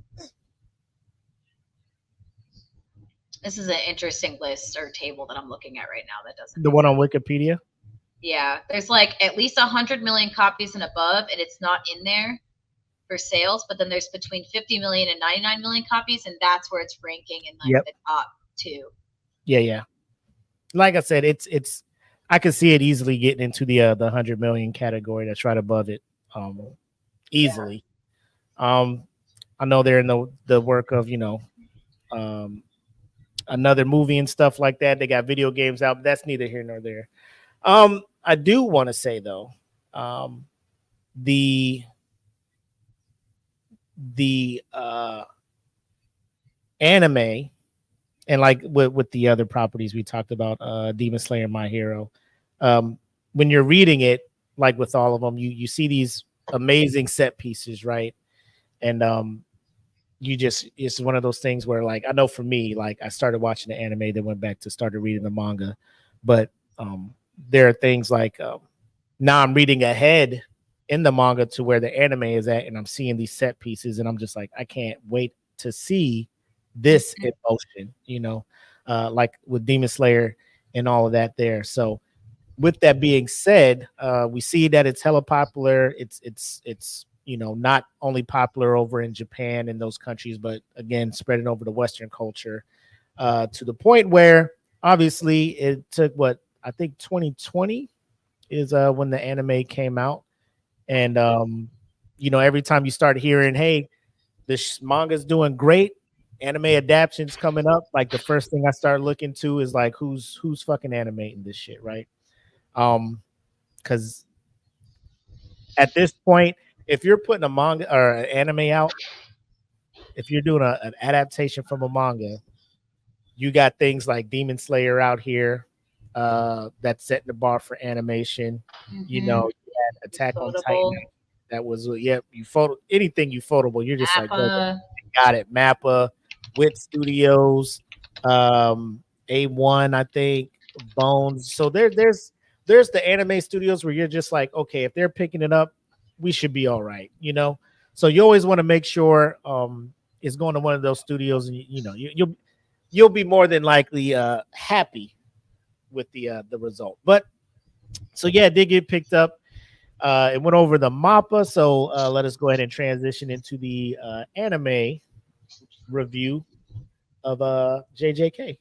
This is an interesting list or table that I'm looking at right now that doesn't. The one on Wikipedia? Yeah, there's like at least 100 million copies and above, and it's not in there for sales. But then there's between 50 million and 99 million copies, and that's where it's ranking in like the top two. Yeah. Like I said, it's I could see it easily getting into the 100 million category. That's right above it, easily. I know they're in the work of another movie and stuff like that. They got video games out, but that's neither here nor there. I do want to say though, the anime, and like with the other properties we talked about, Demon Slayer, My Hero, when you're reading it, like with all of them, you see these amazing set pieces, right? And it's one of those things where, like, I know for me, like, I started watching the anime, then went back to started reading the manga, but there are things like now I'm reading ahead in the manga to where the anime is at, and I'm seeing these set pieces, and I'm just like, I can't wait to see this emotion, like with Demon Slayer and all of that there. So with that being said, we see that it's hella popular. It's not only popular over in Japan and those countries, but again spreading over the Western culture, to the point where obviously it took, what I think 2020 is when the anime came out, and every time you start hearing, hey, this manga's doing great, anime adaptations coming up, like the first thing I start looking to is like who's fucking animating this shit, right? Because At this point, if you're putting a manga or an anime out, if you're doing an adaptation from a manga, you got things like Demon Slayer out here, that's setting the bar for animation. You Mm-hmm. know, you had Attack on Titan. Quotable. That was yep. You photo anything you photable. You're just like, bro, Appa. got it. Mappa, Wit Studios, A1, I think, Bones. So there's the anime studios where you're just like, okay, if they're picking it up, we should be all right, you know. So you always want to make sure it's going to one of those studios, and you'll be more than likely happy with the result. But so yeah, it did get picked up. It went over the MAPPA, so let us go ahead and transition into the anime review of JJK.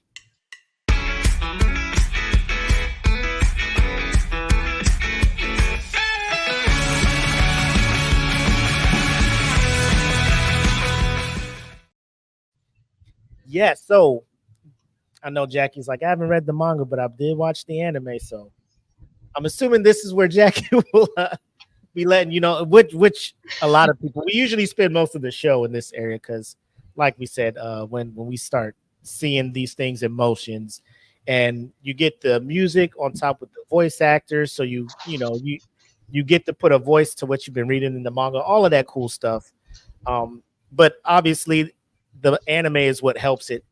Yeah, so I know Jackie's like, I haven't read the manga, but I did watch the anime, so I'm assuming this is where Jackie will be letting you know, which a lot of people, we usually spend most of the show in this area because, like we said, when we start seeing these things in motions, and you get the music on top with the voice actors, so you get to put a voice to what you've been reading in the manga, all of that cool stuff. But obviously, the anime is what helps it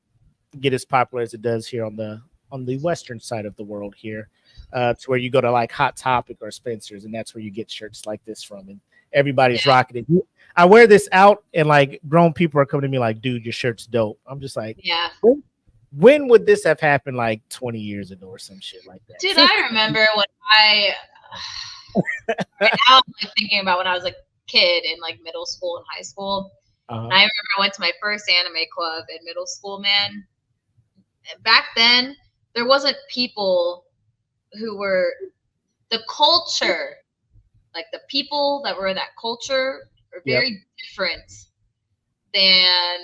get as popular as it does here on the western side of the world here, to where you go to like Hot Topic or Spencer's, and that's where you get shirts like this from, and everybody's rocking it. I wear this out, and like grown people are coming to me like, "Dude, your shirt's dope." I'm just like, Yeah. When would this have happened? Like 20 years ago or some shit like that. Dude, I remember when I right now I'm like thinking about when I was a kid in like middle school and high school. And I remember I went to my first anime club in middle school, man. Back then, there wasn't people who were the culture, like the people that were in that culture are very different than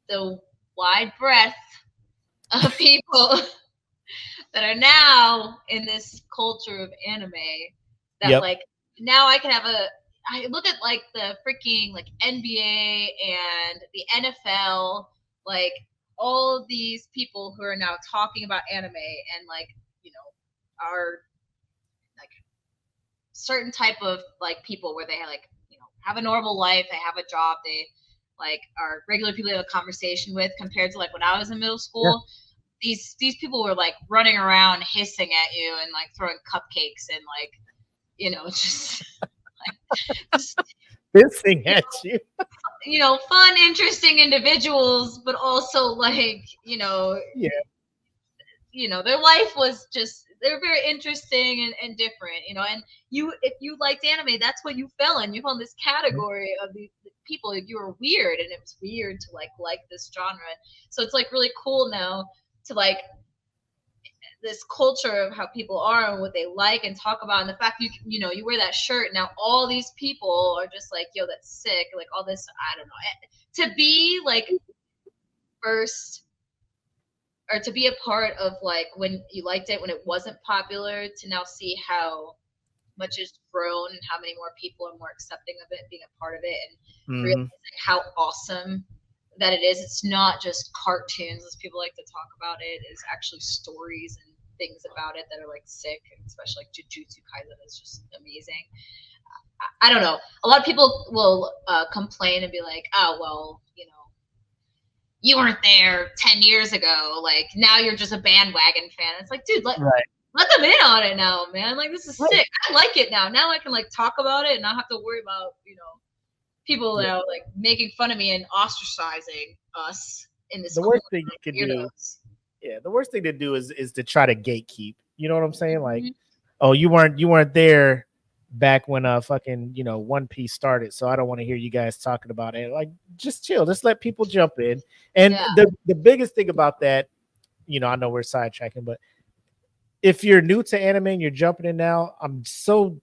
the wide breadth of people that are now in this culture of anime that like now I look at like the freaking like NBA and the NFL, like all of these people who are now talking about anime and like, are like certain type of like people where they like, have a normal life, they have a job, they like are regular people to have a conversation with, compared to like when I was in middle school. These people were like running around hissing at you and like throwing cupcakes and like, just hissing at you. Fun, interesting individuals, but also like, their life was just, they were very interesting and different, and if you liked anime, that's what you fell in. You fell in this category of the people. You were weird, and it was weird to like this genre. So it's like really cool now to like this culture of how people are and what they like and talk about, and the fact you wear that shirt, now all these people are just like, yo, that's sick, like all this, I don't know, to be like first, or to be a part of like when you liked it when it wasn't popular, to now see how much it's grown and how many more people are more accepting of it, being a part of it, and realizing how awesome that it is. It's not just cartoons, as people like to talk about it. It's actually stories and things about it that are like sick, and especially like Jujutsu Kaisen is just amazing. I don't know. A lot of people will complain and be like, oh, well, you weren't there 10 years ago. Like, now you're just a bandwagon fan. It's like, dude, let them in on it now, man. Like, this is sick. I like it now. Now I can like talk about it and not have to worry about, people now like making fun of me and ostracizing us in this. The worst thing you can do, the worst thing to do is to try to gatekeep. You know what I'm saying? Like, oh, you weren't there back when fucking One Piece started, so I don't want to hear you guys talking about it. Like, just chill, just let people jump in. And the biggest thing about that, I know we're sidetracking, but if you're new to anime and you're jumping in now, I'm so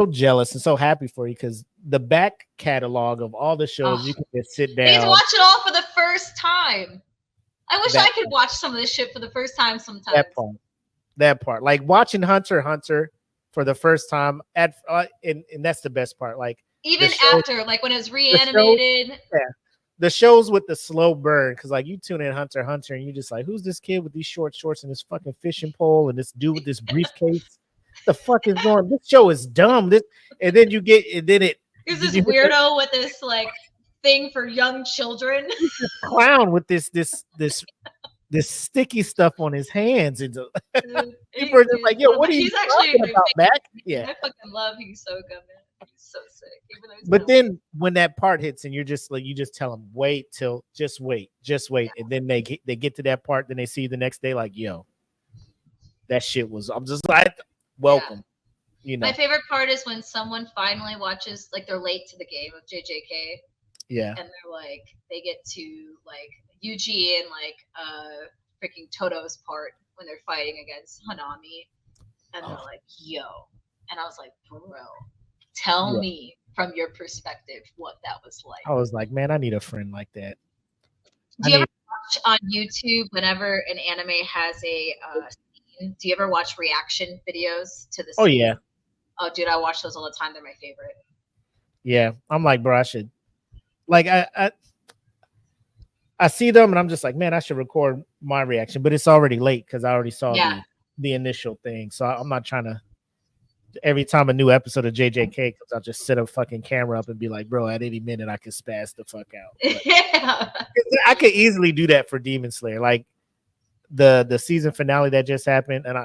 jealous and so happy for you, because the back catalog of all the shows, you can just sit down. You can watch it all for the first time. I wish I could watch some of this shit for the first time sometimes. That part, like watching Hunter x Hunter for the first time and that's the best part. Like Even show- after, like when it was show- reanimated. the shows with the slow burn, because like you tune in Hunter x Hunter and you just like, who's this kid with these short shorts and this fucking fishing pole and this dude with this briefcase? The fuck is going? This show is dumb. And then you get and then it He's did this you hear weirdo with this like thing for young children. clown with this sticky stuff on his hands. And Dude, people are just dude, like, yo, what are you he's actually talking my about, favorite. Mac? Yeah. I fucking love Hisoka, man. He's so sick. Even though he's But kinda then when that part hits and you're just like, you just tell them, just wait. And then they get to that part, then they see you the next day, like, yo, that shit was, I'm just like, welcome. You know, My favorite part is when someone finally watches, like they're late to the game of JJK, yeah. and they're like, they get to like Yuji and like freaking Toto's part when they're fighting against Hanami, and they're like, yo, and I was like, bro, tell me from your perspective what that was like. I was like, man, I need a friend like that. Do you ever watch on YouTube whenever an anime has a scene? Do you ever watch reaction videos to the scene? Oh yeah. Oh, dude, I watch those all the time. They're my favorite. Yeah. I'm like, bro, I should like I see them and I'm just like, man, I should record my reaction, but it's already late because I already saw the initial thing. So I'm not trying to every time a new episode of JJK comes, I'll just set a fucking camera up and be like, bro, at any minute I could spaz the fuck out. But Yeah. I could easily do that for Demon Slayer. Like the season finale that just happened, and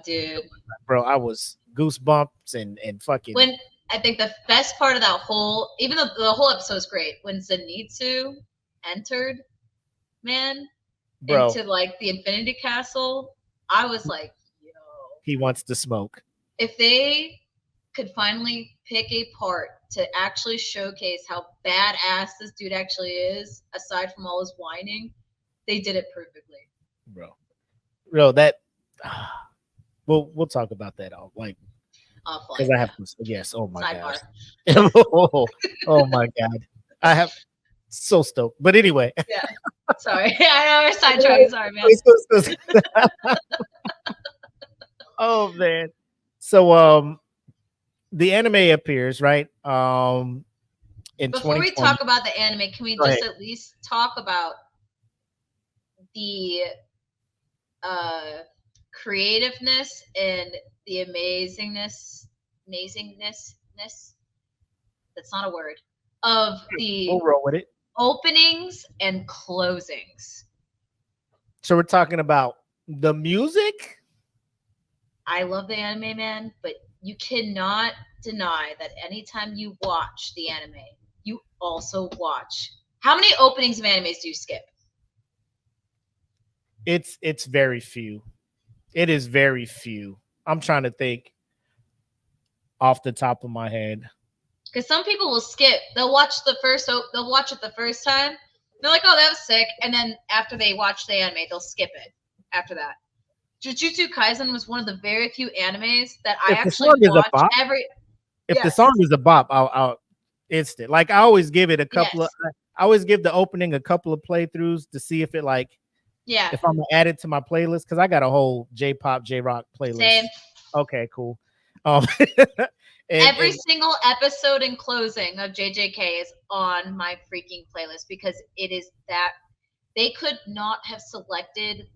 Dude. bro, I was goosebumps and fucking. When I think the best part of that whole, even though the whole episode is great, when Zenitsu entered, man, bro, into like the Infinity Castle, I was like, yo. He wants to smoke. If they could finally pick a part to actually showcase how badass this dude actually is, aside from all his whining, they did it perfectly. Bro, that we'll talk about that all like because I have to. Yes, oh my god, oh my god, I have so stoked. But anyway, yeah, sorry, I know we're sidetracked. Sorry, man. Oh man. So the anime appears, right? In Before we talk about the anime, can we just at least talk about the creativeness and the amazingness, that's not a word, of the we'll roll with it. Openings and closings. So we're talking about the music. I love the anime, man, but you cannot deny that anytime you watch the anime, you also watch. How many openings of animes do you skip? It's very few. It is very few. I'm trying to think off the top of my head. Because some people will skip. They'll watch it the first time. They're like, oh, that was sick. And then after they watch the anime, they'll skip it after that. Jujutsu Kaisen was one of the very few animes that I actually watched every. If the song is a bop, I'll instant. Like I always give it a couple of. I always give the opening a couple of playthroughs to see if it like. Yeah. If I'm gonna add it to my playlist, because I got a whole J-pop, J-rock playlist. Same. Okay, cool. Every single episode and closing of JJK is on my freaking playlist because it is that they could not have selected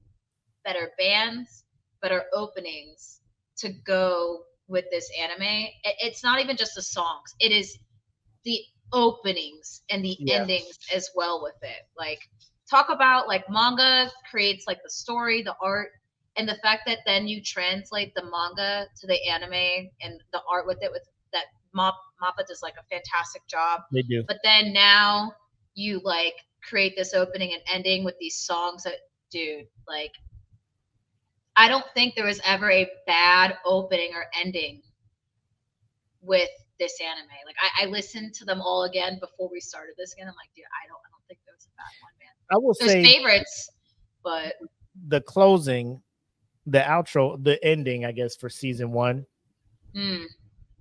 better bands, better openings to go with this anime. It's not even just the songs. It is the openings and the endings as well with it. Like talk about like manga creates like the story, the art, and the fact that then you translate the manga to the anime and the art with it, with that Mappa does like a fantastic job. They do. But then now you like create this opening and ending with these songs that, dude, like I don't think there was ever a bad opening or ending with this anime. Like I listened to them all again before we started this again. I'm like, dude, I don't think there was a bad one, man. I will say favorites, but the closing, the outro, the ending, I guess, for season 1,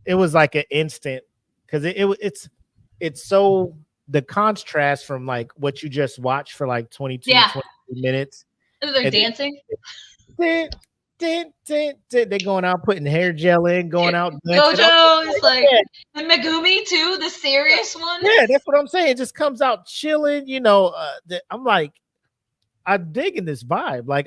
it was like an instant because it's so the contrast from like what you just watched for like 22, 23 minutes. They're dancing. They're going out putting hair gel in, going out dancing. JoJo is like, yeah. and Megumi too, the serious one. Yeah, that's what I'm saying. It just comes out chilling, you know. I'm like, I'm digging this vibe. Like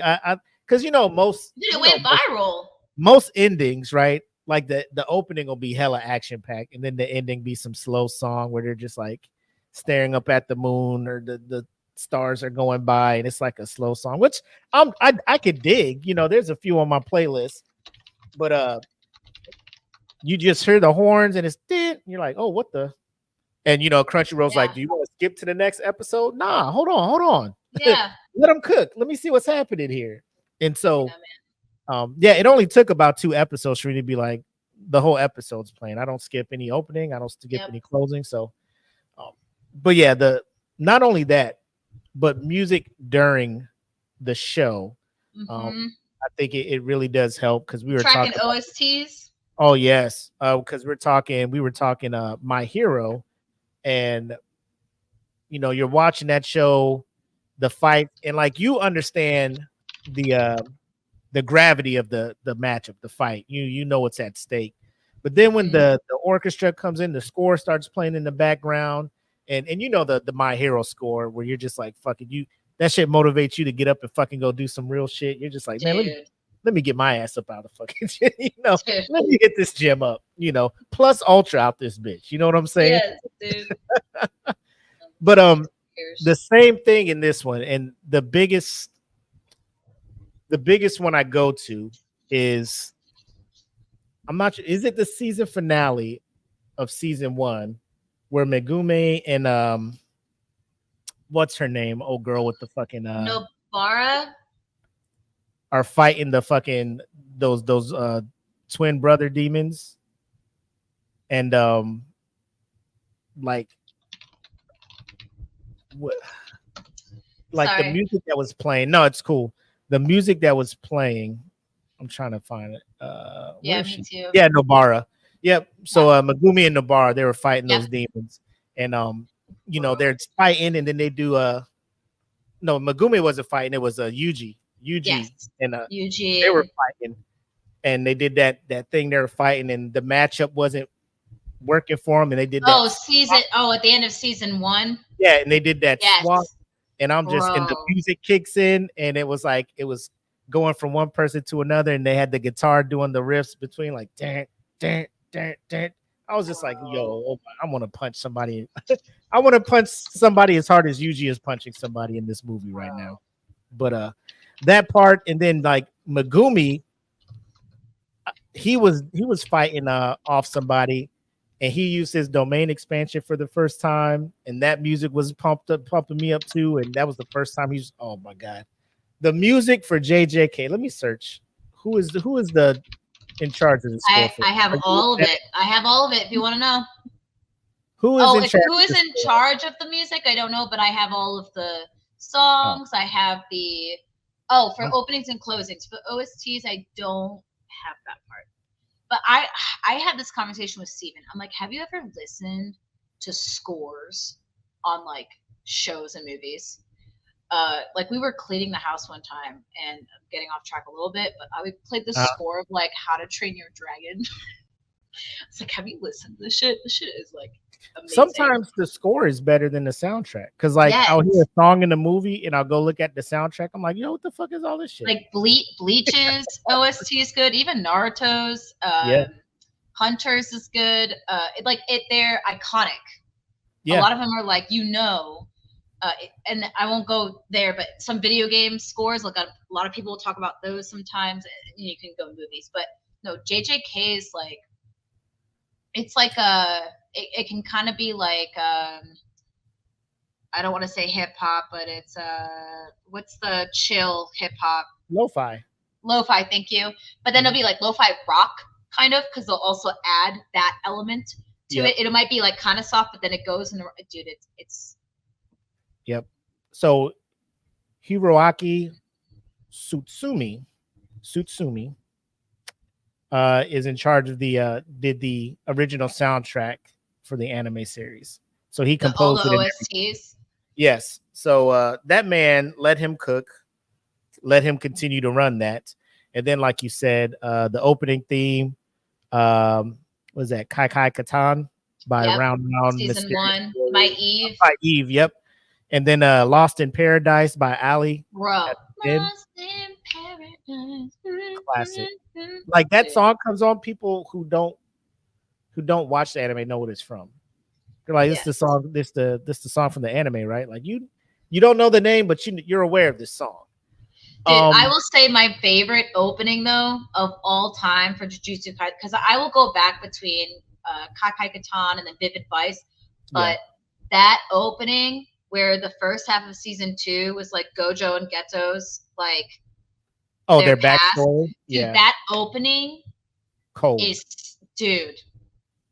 because you know most Dude, it you went know, most, viral. most endings, right? Like the opening will be hella action packed, and then the ending be some slow song where they're just like staring up at the moon or the stars are going by, and it's like a slow song, which I could dig. You know, there's a few on my playlist, but you just hear the horns and it's dead. You're like, oh, what the? And you know, Crunchyroll's like, do you want to skip to the next episode? Nah, hold on. Yeah. Let them cook. Let me see what's happening here. And so, Yeah, it only took about 2 episodes for me to be like, the whole episode's playing. I don't skip any opening. I don't skip any closing. So, but yeah, not only that, but music during the show, I think it really does help because we were tracking talking OSTs. Oh yes, because we were talking My Hero, and you know you're watching that show, the fight, and like you understand the gravity of the matchup, the fight. You know what's at stake, but then when the orchestra comes in, the score starts playing in the background, and you know the My Hero score where you're just like fucking you. That shit motivates you to get up and fucking go do some real shit. You're just like, man, let me get my ass up out of fucking shit. You know, let me get this gym up, you know, plus ultra out this bitch. You know what I'm saying? Yes, dude. But the same thing in this one, and the biggest one I go to is I'm not sure, is it the season finale of season 1 where Megumi and what's her name? Oh girl with the fucking Nobara are fighting the fucking those twin brother demons, and like what, like Sorry. the music that was playing. No, it's cool. The music that was playing. I'm trying to find it. Yeah, me too. Yeah, Nobara. Yep. So Megumi and Nobara, they were fighting those demons, and you know they're fighting, and then they do no, Megumi wasn't fighting. It was Yuji. And Yuji. They were fighting, and they did that thing. They were fighting, and the matchup wasn't working for them, and they did that. At the end of season 1. Yeah, and they did that swap, and and the music kicks in, and it was like it was going from one person to another, and they had the guitar doing the riffs between like dun, dun, dun, dun. I was just like, yo, I want to punch somebody. I want to punch somebody as hard as Yuji is punching somebody in this movie right now. But that part, and then like Megumi, he was fighting off somebody, and he used his domain expansion for the first time, and that music was pumping me up too, and that was the first time he's. Oh my god, the music for JJK. Let me search. Who is the in charge of the score? I have all of it. I have all of it. If you want to know, who is who is in charge of the music? I don't know, but I have all of the songs. I have the for openings and closings. For OSTs, I don't have that part. But I had this conversation with Steven. I'm like, have you ever listened to scores on like shows and movies? Like we were cleaning the house one time, and I'm getting off track a little bit, but I played the score of like How to Train Your Dragon. It's like, have you listened to this shit? This shit is like amazing. Sometimes the score is better than the soundtrack, because like I'll hear a song in the movie and I'll go look at the soundtrack. I'm like, what the fuck is all this shit? Like Bleach's OST is good. Even Naruto's Hunters is good. They're iconic. Yeah. A lot of them are like, and I won't go there, but some video game scores, like a lot of people will talk about those sometimes. You can go movies, but no, JJK is like, it's like it can kind of be like I don't want to say hip hop, but it's what's the chill hip hop? Lo-fi, thank you. But then it'll be like lo-fi rock kind of, because they'll also add that element to it. It might be like kind of soft, but then it goes in the dude. It's Yep. So Hiroaki Tsutsumi is in charge of did the original soundtrack for the anime series. So he composed all the OSTs. Yes. So that man, let him cook, let him continue to run that. And then, like you said, the opening theme was that Kai Kai Katan by Yep. Round Round Season Mysterious 1 Warriors. by Eve. By Eve, yep. And then Lost in Paradise by Ali. Bro. at the end. Lost in paradise. Classic. Like that Dude. song comes on, people who don't watch the anime know what it's from. They're like, this Yeah. the song, this the song from the anime, right? Like you don't know the name, but you're aware of this song. Dude, I will say my favorite opening though of all time for Jujutsu Kaisen, because I will go back between Kakai Katan and then Vivid Vice, but that opening where the first half of season 2 was like Gojo and Geto's like their past. backstory. Dude, Yeah, that opening cold. is, dude.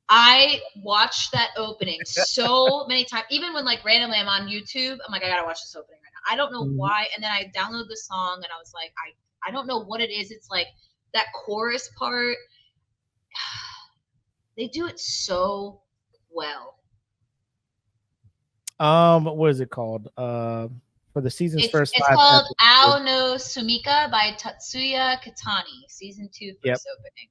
I watched that opening so many times. Even when like randomly I'm on YouTube, I'm like, I gotta watch this opening right now. I don't know why. And then I downloaded the song and I was like, I don't know what it is. It's like that chorus part. They do it so well. What is it called? For the season's first it's 5 called episodes. Ao no Sumika by Tatsuya Katani, season 2 first opening.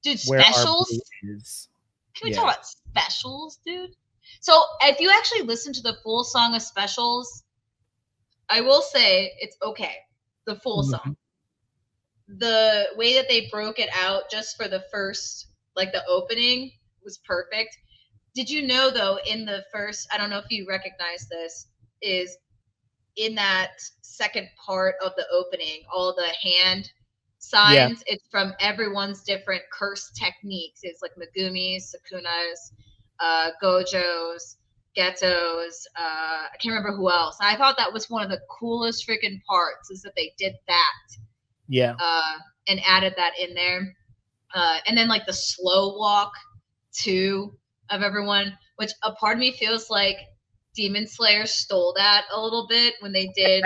Dude, Where Our specials. Blue Is. Can we talk about specials, dude? So if you actually listen to the full song of specials, I will say it's okay. The full song. The way that they broke it out just for the first, like the opening, was perfect. Did you know though, in the first, I don't know if you recognize this, is in that second part of the opening, all the hand signs, it's from everyone's different curse techniques. It's like Megumi's, Sukuna's, Gojo's, Geto's, I can't remember who else. I thought that was one of the coolest freaking parts, is that they did that. Yeah. And added that in there. And then like the slow walk too of everyone, which a part of me feels like Demon Slayer stole that a little bit when they did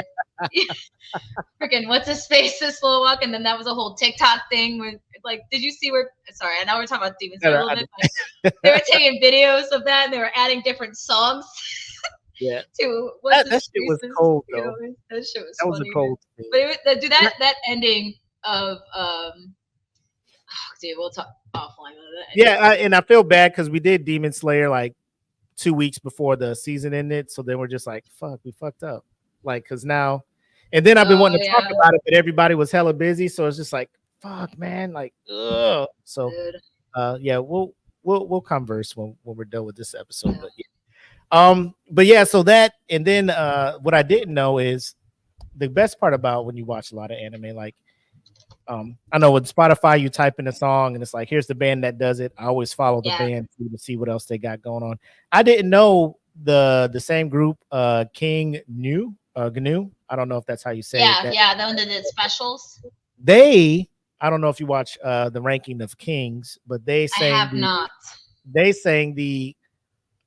freaking what's his face, the slow walk, and then that was a whole TikTok thing with like, did you see where, sorry, I know we're talking about Demon Slayer a little bit, but they were taking videos of that and they were adding different songs to that shit was cold though. That shit was that was a cold thing. But do that ending of dude, we'll talk offline about that. And I feel bad because we did Demon Slayer like 2 weeks before the season ended, so then we're just like, fuck, we fucked up, like, because now, and then I've been wanting to talk about it, but everybody was hella busy, so it's just like, fuck, man, like, ugh. So we'll converse when we're done with this episode. But yeah, so that, and then what I didn't know is the best part about when you watch a lot of anime, like I know with Spotify you type in a song and it's like, here's the band that does it. I always follow the band to see what else they got going on. I didn't know the same group, King Gnu. I don't know if that's how you say it. The one that did specials. I don't know if you watch the Ranking of Kings, but they sang I have not. They sang the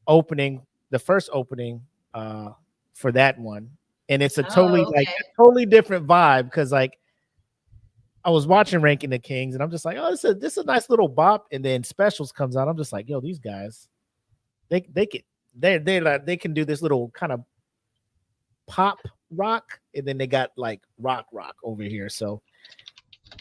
opening, the first opening for that one. And it's a totally different vibe, because like I was watching Ranking the Kings and I'm just like, oh, this is a nice little bop. And then Specials comes out. I'm just like, yo, these guys, they can do this little kind of pop rock, and then they got like rock over here. So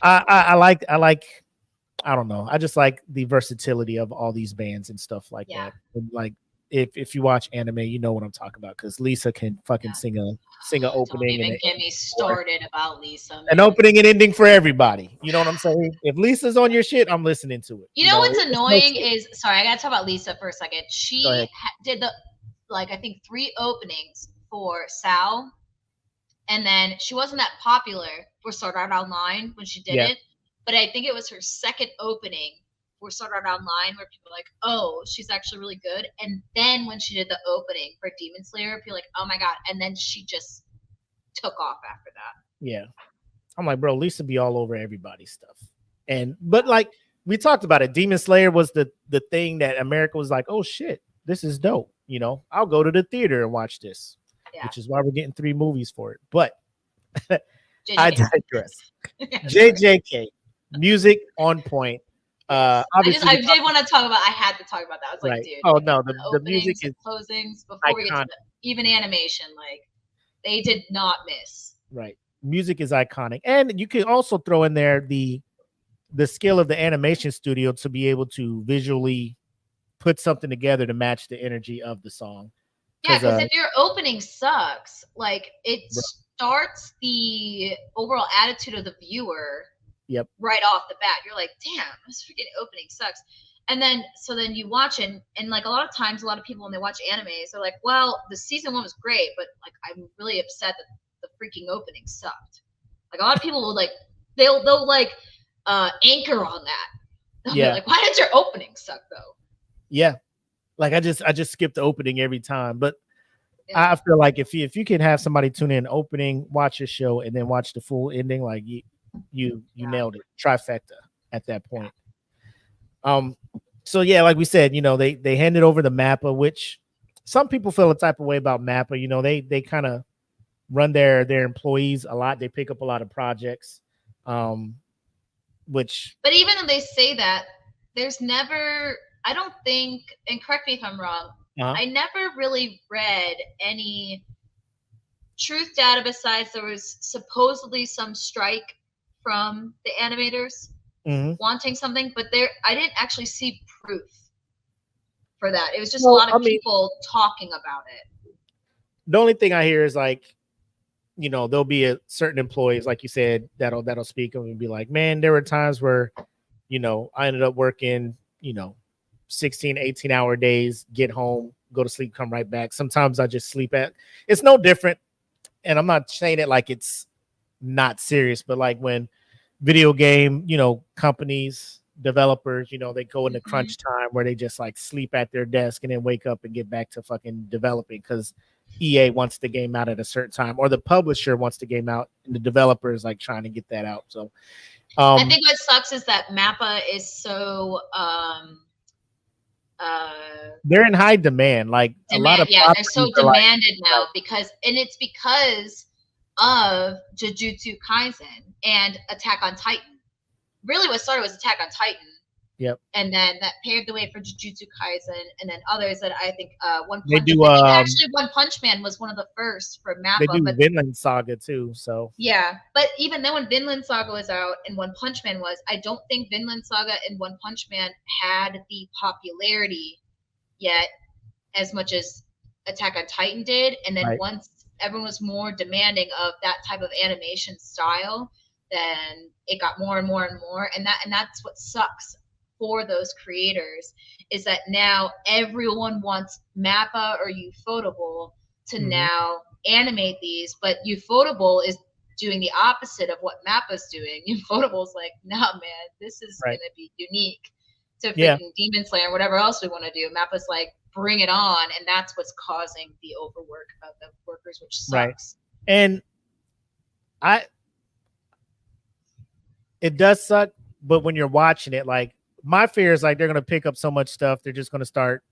I like, I don't know, I just like the versatility of all these bands and stuff like that. And like if you watch anime, you know what I'm talking about, because Lisa can fucking sing an opening. Don't even get me started about Lisa. Man. An opening and ending for everybody. You know what I'm saying? If Lisa's on your shit, I'm listening to it. You know what's annoying is, sorry, I gotta talk about Lisa for a second. She did the, like, I think 3 openings for Sao, and then she wasn't that popular for Sword Art Online when she did it, but I think it was her second opening for Sword Art Online where people were like, oh, she's actually really good. And then when she did the opening for Demon Slayer, people were like, oh my god, and then she just took off after that. Yeah. I'm like, bro, Lisa be all over everybody's stuff. But like we talked about it, Demon Slayer was the thing that America was like, oh shit, this is dope. You know, I'll go to the theater and watch this, which is why we're getting 3 movies for it. But I digress. JJK, music on point. Obviously, I did want to talk about. I had to talk about that. I was like, dude. Oh no, the music is closings before we get to even animation. Like, they did not miss. Right. music is iconic, and you can also throw in there the skill of the animation studio to be able to visually put something together to match the energy of the song. Yeah, because if your opening sucks, like it Bro. starts the overall attitude of the viewer. Yep. Right off the bat, you're like, damn, this freaking opening sucks. And then you watch it, and like a lot of times, a lot of people when they watch animes, they're like, well, the season 1 was great, but like I'm really upset that the freaking opening sucked. Like a lot of people will like they'll like anchor on that. They'll be like, why did your opening suck though? Yeah. Like I just skipped the opening every time. But I feel like if you can have somebody tune in opening, watch your show, and then watch the full ending, like you nailed it. Trifecta at that point. So yeah, like we said, they handed over the Mappa, which some people feel a type of way about Mappa. They kind of run their employees a lot. They pick up a lot of projects. But even though they say that, there's never, I don't think, and correct me if I'm wrong, I never really read any truth data besides there was supposedly some strike from the animators wanting something, but I didn't actually see proof for that. It was just a lot of people talking about it. The only thing I hear is like, there'll be certain employees, like you said, that'll speak and be like, man, there were times where, I ended up working, 16, 18-hour days, get home, go to sleep, come right back. Sometimes I just sleep it's no different. And I'm not saying it like it's not serious, but like when video game, companies, developers, they go into crunch time where they just like sleep at their desk and then wake up and get back to fucking developing because EA wants the game out at a certain time, or the publisher wants the game out and the developer is like trying to get that out. So I think what sucks is that Mappa is so they're in high demand. Like a lot of they're so demanded now because of Jujutsu Kaisen and Attack on Titan. Really, what started was Attack on Titan. Yep. And then that paved the way for Jujutsu Kaisen, and then others that I think One Punch Man. Actually, One Punch Man was one of the first for Mappa. They do Vinland Saga too, so yeah. But even then, when Vinland Saga was out and One Punch Man was, I don't think Vinland Saga and One Punch Man had the popularity yet as much as Attack on Titan did. And then once everyone was more demanding of that type of animation style, then it got more and more and more. And that's what sucks for those creators, is that now everyone wants Mappa or Ufotable to now animate these, but Ufotable is doing the opposite of what Mappa's doing. Ufotable's like, nah, man, this is gonna be unique to freaking Demon Slayer or whatever else we want to do. Mappa's like, bring it on, and that's what's causing the overwork of the workers, which sucks. Right. And it does suck, but when you're watching it, like my fear is like they're gonna pick up so much stuff, they're just gonna start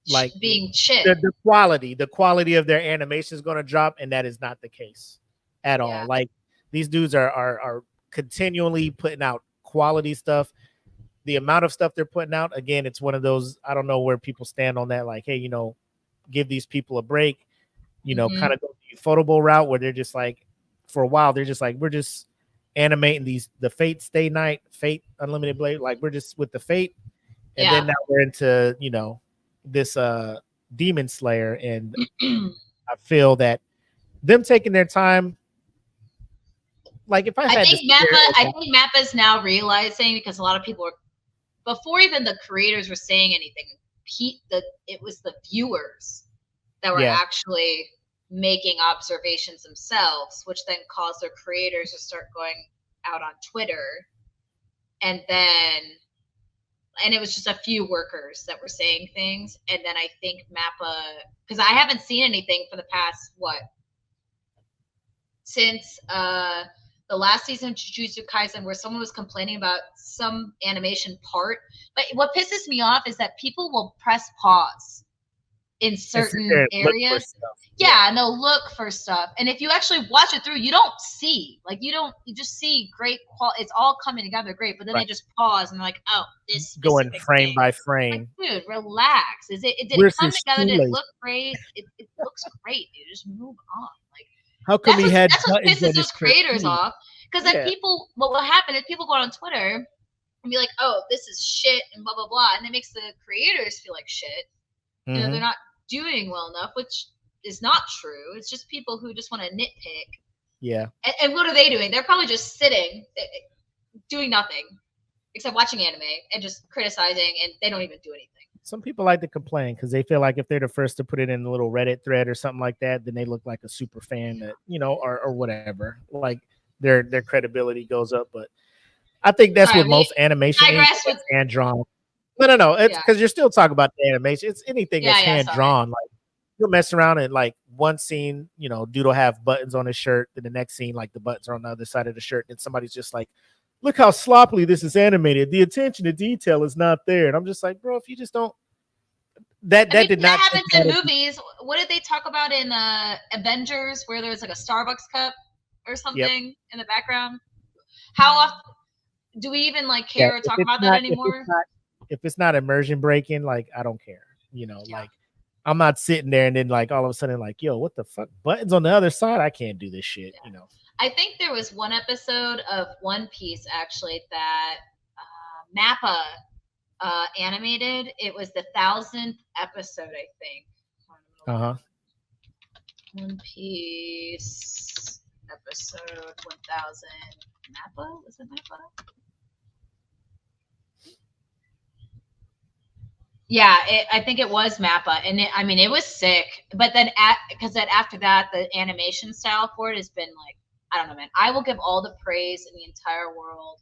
like being shit. The quality of their animation is gonna drop, and that is not the case at all. Like these dudes are continually putting out quality stuff. The amount of stuff they're putting out, again, it's one of those, I don't know where people stand on that. Like, hey, give these people a break, kind of go the Ufotable route where they're just like, for a while, they're just like, we're just animating the Fate Stay Night, Fate Unlimited Blade. Like we're just with the Fate. And then now we're into, this Demon Slayer. And I feel that them taking their time, like if I think Mappa's now realizing, because a lot of people are, before even the creators were saying anything, it was the viewers that were actually making observations themselves, which then caused their creators to start going out on Twitter. And it was just a few workers that were saying things. And then I think Mappa, because I haven't seen anything for the past, since the last season of Jujutsu Kaisen, where someone was complaining about some animation part. But what pisses me off is that people will press pause in certain areas. And they'll look for stuff. And if you actually watch it through, you don't see. Like you just see great quality. It's all coming together great. But then they just pause and they're like, oh, this going frame by frame. Like, dude, relax. Did it come together? Did it look great? It looks great, dude. Just move on. Like, How come he had That's what buttons pisses on his those creators cartoon? off. Because then Yeah. people, what will happen is people go on Twitter and be like, "Oh, this is shit," and blah blah blah, and it makes the creators feel like shit. You know, Mhm. they're not doing well enough, which is not true. It's just people who just want to nitpick. Yeah. And what are they doing? They're probably just sitting, doing nothing except watching anime and just criticizing, and they don't even do anything. Some people like to complain because they feel like if they're the first to put it in a little Reddit thread or something like that, then they look like a super fan that, you know, or whatever. Like their credibility goes up. But I think that's Sorry, what most animation is digress with hand drawn. No. It's yeah, because you're still talking about the animation. It's anything that's hand sorry. drawn. Like you'll mess around and like one scene, you know, dude will have buttons on his shirt. Then the next scene, like the buttons are on the other side of the shirt. And somebody's just like, look how sloppily this is animated. The attention to detail is not there. And I'm just like, bro, if you just don't that I mean, did not happens in movies. What did they talk about in Avengers, where there's like a Starbucks cup or something in the background? How often do we even like care or talk about that anymore? If it's not immersion breaking, like I don't care. You know, like I'm not sitting there and then like all of a sudden like, yo, what the fuck? Buttons on the other side? I can't do this shit. You know. I think there was one episode of One Piece actually that Mappa animated. It was the 1,000th episode, I think. One Piece episode 1,000. Mappa? Was it Mappa? Yeah, I think it was Mappa, and it was sick. But then, because after that, the animation style for it has been like, I don't know, man. I will give all the praise in the entire world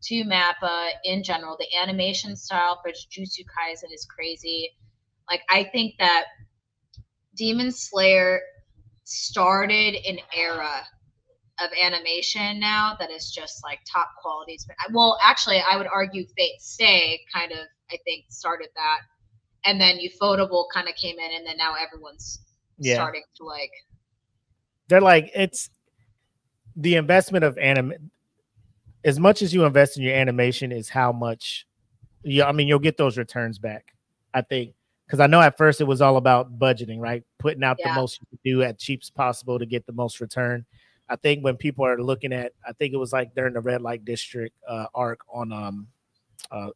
to Mappa in general. The animation style for Jujutsu Kaisen is crazy. Like, I think that Demon Slayer started an era of animation now that is just like top quality. Well, actually, I would argue Fate Stay kind of, I think, started that. And then Ufotable kind of came in, and then now everyone's starting to like. They're like, it's the investment of anime. As much as you invest in your animation is how much, you'll get those returns back. I think because I know at first it was all about budgeting, right? Putting out the most you could do at cheap as possible to get the most return. I think when people are looking at, I think it was like during the Red Light District arc on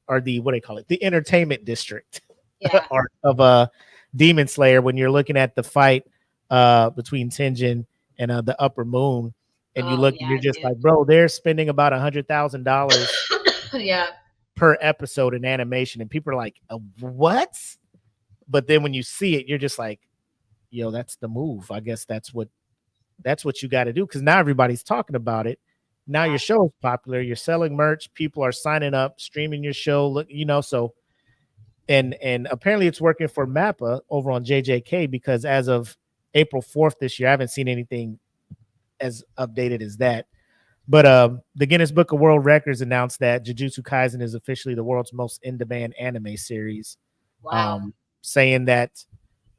or the what do they call it, the Entertainment District arc of Demon Slayer. When you're looking at the fight between Tenjin and the Upper Moon, and you look, and you're just like, bro, they're spending about $100,000 per episode in animation, and people are like, what? But then when you see it, you're just like, yo, that's the move. I guess that's what you got to do, because now everybody's talking about it. Now your show is popular. You're selling merch. People are signing up, streaming your show. Look, so, and apparently it's working for Mappa over on JJK, because as of April 4th this year, I haven't seen anything as updated as that. But the Guinness Book of World Records announced that Jujutsu Kaisen is officially the world's most in-demand anime series. Wow. Saying that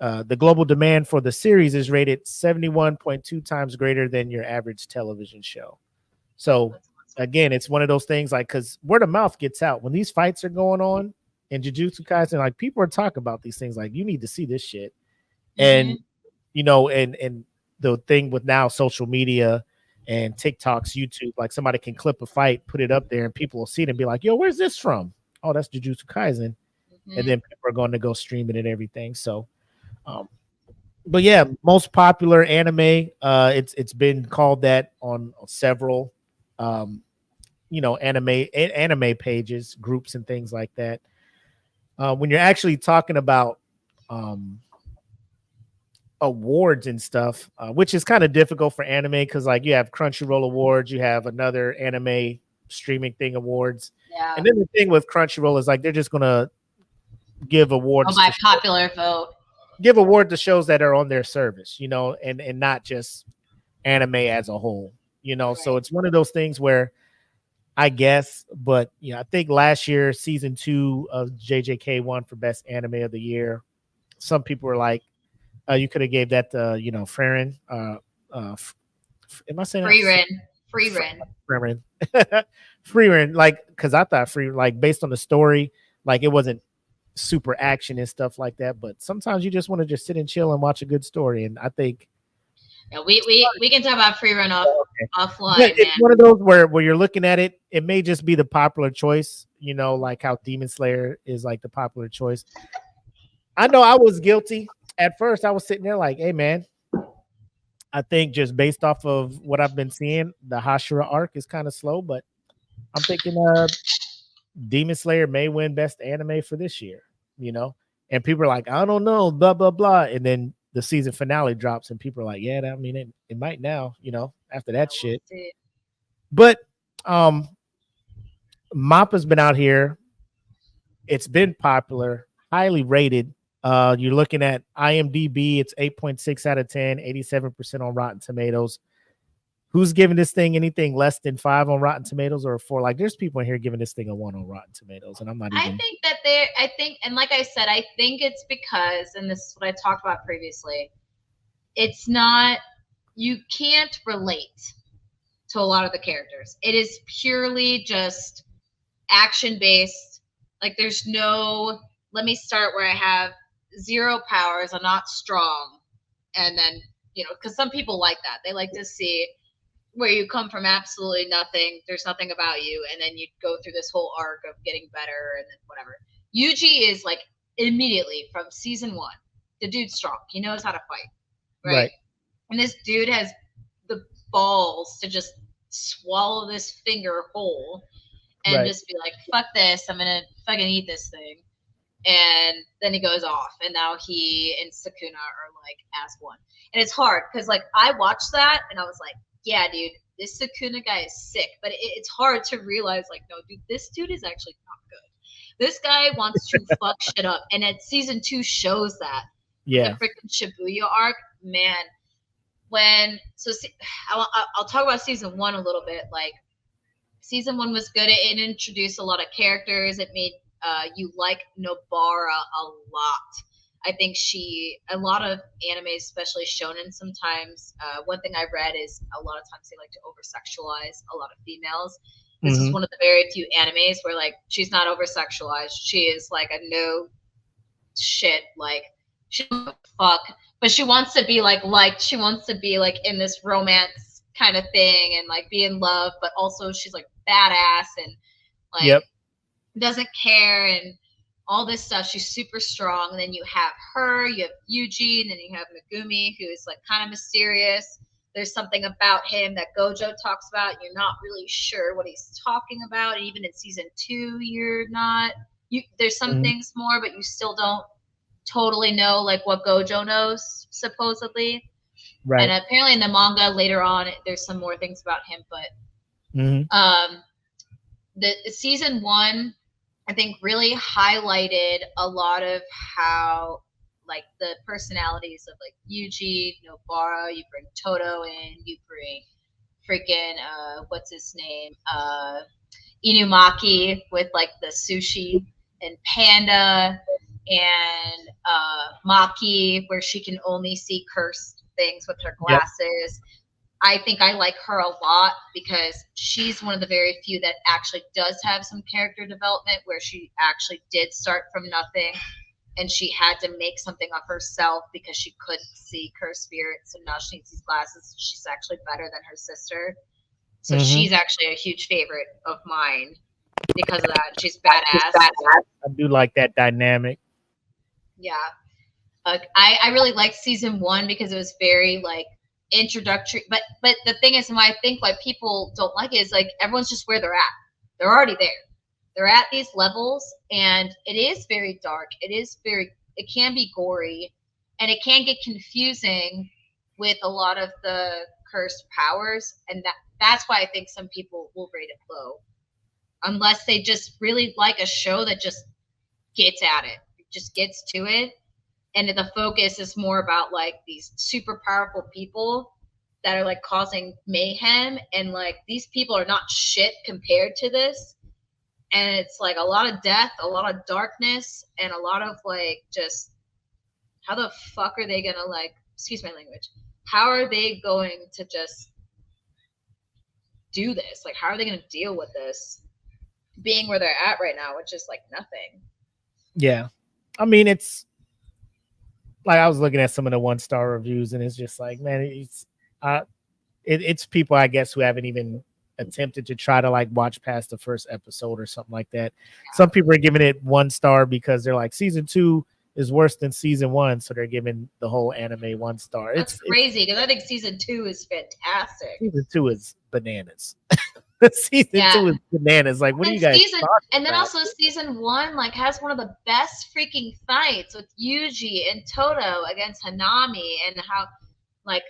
the global demand for the series is rated 71.2 times greater than your average television show. So again, it's one of those things like, because word of mouth gets out when these fights are going on in Jujutsu Kaisen, like people are talking about these things, like you need to see this shit. And and the thing with now social media and TikToks, YouTube, like somebody can clip a fight, put it up there, and people will see it and be like, yo, where's this from? Oh, that's Jujutsu Kaisen. And then people are going to go stream it and everything. So but yeah, most popular anime. It's been called that on several anime pages, groups, and things like that. When you're actually talking about awards and stuff, which is kind of difficult for anime, because like you have Crunchyroll Awards, you have another anime streaming thing awards, and then the thing with Crunchyroll is like they're just gonna give awards by popular vote. Give award to shows that are on their service, and not just anime as a whole, right. So it's one of those things where I guess, but I think last year season 2 of JJK won for best anime of the year. Some people were like, you could have gave that to, Frieren. Am I saying Frieren? Frieren, like, because I thought like based on the story, like it wasn't super action and stuff like that, but sometimes you just want to just sit and chill and watch a good story, and I think Yeah, we can talk about free run But offline, it's man. one of those where you're looking at it, it may just be the popular choice, like how Demon Slayer is like the popular choice. I know I was guilty. At first, I was sitting there like, hey man, I think just based off of what I've been seeing, the Hashira arc is kind of slow, but I'm thinking Demon Slayer may win best anime for this year, you know? And people are like, I don't know, blah, blah, blah. And then the season finale drops, and people are like, yeah, I mean, it might now, after that We'll shit. see. But Mappa's been out here. It's been popular, highly rated. You're looking at IMDb, it's 8.6 out of 10, 87% on Rotten Tomatoes. Who's giving this thing anything less than 5 on Rotten Tomatoes or a 4? Like, there's people in here giving this thing a 1 on Rotten Tomatoes, and I'm not I even. think that and like I said, I think it's because, and this is what I talked about previously, it's not, you can't relate to a lot of the characters. It is purely just action based. Like, there's no, let me start where I have 0 powers, I'm not strong. And then, because some people like that. They like to see where you come from absolutely nothing. There's nothing about you. And then you go through this whole arc of getting better and then whatever. Yuji is like immediately from season 1. The dude's strong. He knows how to fight. Right? And this dude has the balls to just swallow this finger whole and just be like, fuck this, I'm gonna fucking eat this thing. And then he goes off, and now he and Sukuna are like as one. And it's hard because like I watched that and I was like, yeah, dude, this Sukuna guy is sick. But it's hard to realize, like, no, dude, this dude is actually not good. This guy wants to fuck shit up, and season 2 shows that. Yeah. The freaking Shibuya arc, man. I'll talk about season 1 a little bit. Like, season 1 was good. It introduced a lot of characters. It made you like Nobara a lot. I think a lot of anime, especially shonen, sometimes, one thing I read is a lot of times they like to over-sexualize a lot of females. This is one of the very few animes where, like, she's not over-sexualized. She is, like, a no shit, like, she doesn't fuck, but she wants to be, like, she wants to be, like, in this romance kind of thing and, like, be in love, but also she's, like, badass and, like, doesn't care and all this stuff. She's super strong. And then you have her, you have Yuji, and then you have Megumi, who is like kind of mysterious. There's something about him that Gojo talks about. You're not really sure what he's talking about. And even in season 2, you're not. There's some things more, but you still don't totally know like what Gojo knows, supposedly. Right. And apparently in the manga later on, there's some more things about him. But the season 1, I think, really highlighted a lot of how, like, the personalities of, like, Yuji, Nobara, you bring Toto in, you bring freaking, what's his name, Inumaki with, like, the sushi, and Panda, and Maki, where she can only see cursed things with her glasses. I think I like her a lot because she's one of the very few that actually does have some character development where she actually did start from nothing and she had to make something of herself because she couldn't see cursed spirits, and now she needs these glasses. She's actually better than her sister. So she's actually a huge favorite of mine because of that. She's badass. I do like that dynamic. Yeah. I really liked season 1 because it was very, like, introductory, but the thing is, why I think why people don't like it is, like, everyone's just where they're at. They're already there. They're at these levels, and it is very dark. It can be gory, and it can get confusing with a lot of the cursed powers, and that's why I think some people will rate it low, unless they just really like a show that just gets at it, just gets to it. And the focus is more about, like, these super powerful people that are, like, causing mayhem. And, like, these people are not shit compared to this. And it's, like, a lot of death, a lot of darkness, and a lot of, like, just how the fuck are they going to, like, excuse my language, how are they going to just do this? Like, how are they going to deal with this being where they're at right now, which is, like, nothing. Yeah. I mean, it's, like, I was looking at some of the 1-star reviews, and it's just like, man, It's people, I guess, who haven't even attempted to try to like watch past the first episode or something like that. Some people are giving it 1 star because they're like season 2 is worse than season 1, so they're giving the whole anime 1 star. That's crazy because I think season 2 is fantastic. Season 2 is bananas. Season Yeah. 2 is bananas. Like, what do you guys and then also season 1 like has one of the best freaking fights with Yuji and Toto against Hanami, and how like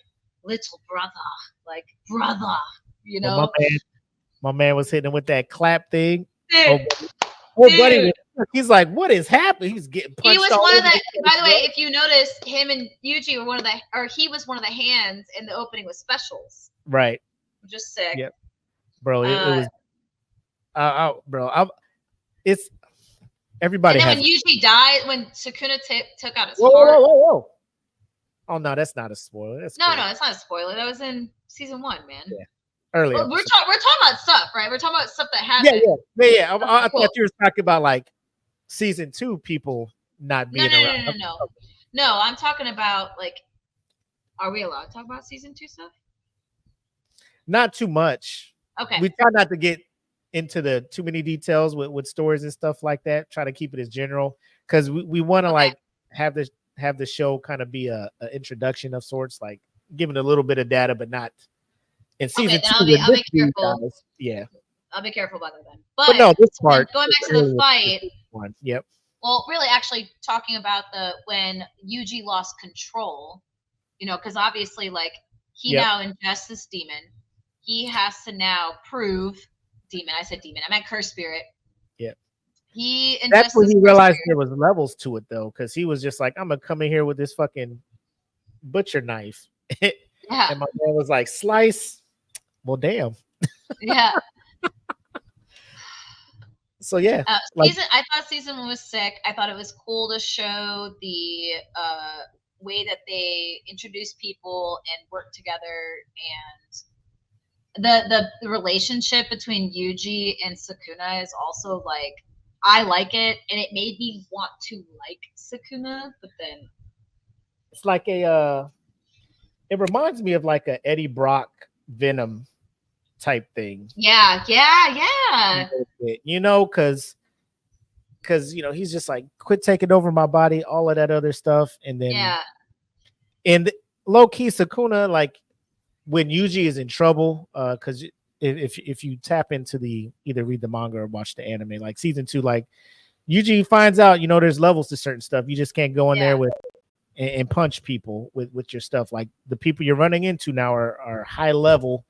little brother, like brother, you know. Well, my man was hitting him with that clap thing. Dude, buddy, he's like, what is happening? He's getting punched. He was one of the. By the way, if you notice, him and Yuji were one of the, or he was one of the hands in the opening with specials. Right. Just sick. Yep. Bro, it was. It's everybody. And then when Yuji died, when Sukuna took out his heart. Whoa. Oh no, that's not a spoiler. No, it's not a spoiler. That was in season 1, man. Yeah. Earlier. Well, we're talking about stuff, right? We're talking about stuff that happened. Yeah. I thought you were talking about like season 2 people not being around. No, I'm talking about like, are we allowed to talk about season 2 stuff? Not too much. Okay. We try not to get into the too many details with stories and stuff like that. Try to keep it as general because we want to like have the show kind of be a introduction of sorts, like giving a little bit of data, but not in season 2. I'll be careful. Guys, yeah. I'll be careful about that then. But no, this part. Going back to the fight. Yep. Well, really, actually talking about when Yuji lost control, you know, because obviously, like, he now ingests this demon. He has to now prove demon. I said demon. I meant curse spirit. Yeah. That's when he realized there was levels to it, though, because he was just like, I'm gonna come in here with this fucking butcher knife. And my man was like, slice. Well, damn. Yeah. So yeah, I thought season 1 was sick. I thought it was cool to show the way that they introduce people and work together, and the relationship between Yuji and Sukuna is also like, I like it, and it made me want to like Sukuna, but then it's like it reminds me of like a Eddie Brock Venom type thing. Yeah. You know, because you know, he's just like, quit taking over my body, all of that other stuff. And then and low key Sukuna, like when Yuji is in trouble, because if you tap into either read the manga or watch the anime, like season 2, like Yuji finds out, you know, there's levels to certain stuff. You just can't go in there with and punch people with your stuff. Like the people you're running into now are high level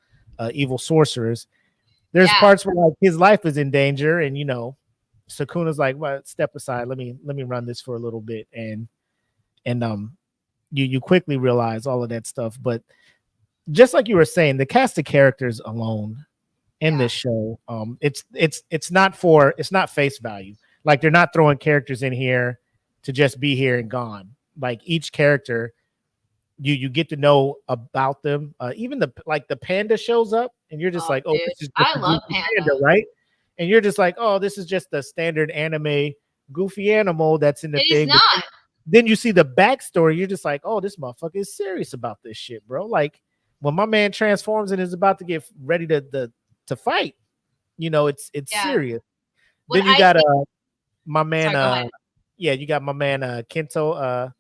evil sorcerers. There's parts where like his life is in danger, and you know, Sukuna's like, well, step aside, let me run this for a little bit, and you quickly realize all of that stuff. But just like you were saying, the cast of characters alone in this show, it's not face value. Like they're not throwing characters in here to just be here and gone. Like each character, you get to know about them. Even the panda shows up, and you're just like, oh, this is I love panda, right? And you're just like, oh, this is just a standard anime goofy animal that's in the thing. Not. Then you see the backstory, you're just like, oh, this motherfucker is serious about this shit, bro. Like when my man transforms and is about to get ready to fight, you know, it's serious. Then you got my man, you got my man Kento,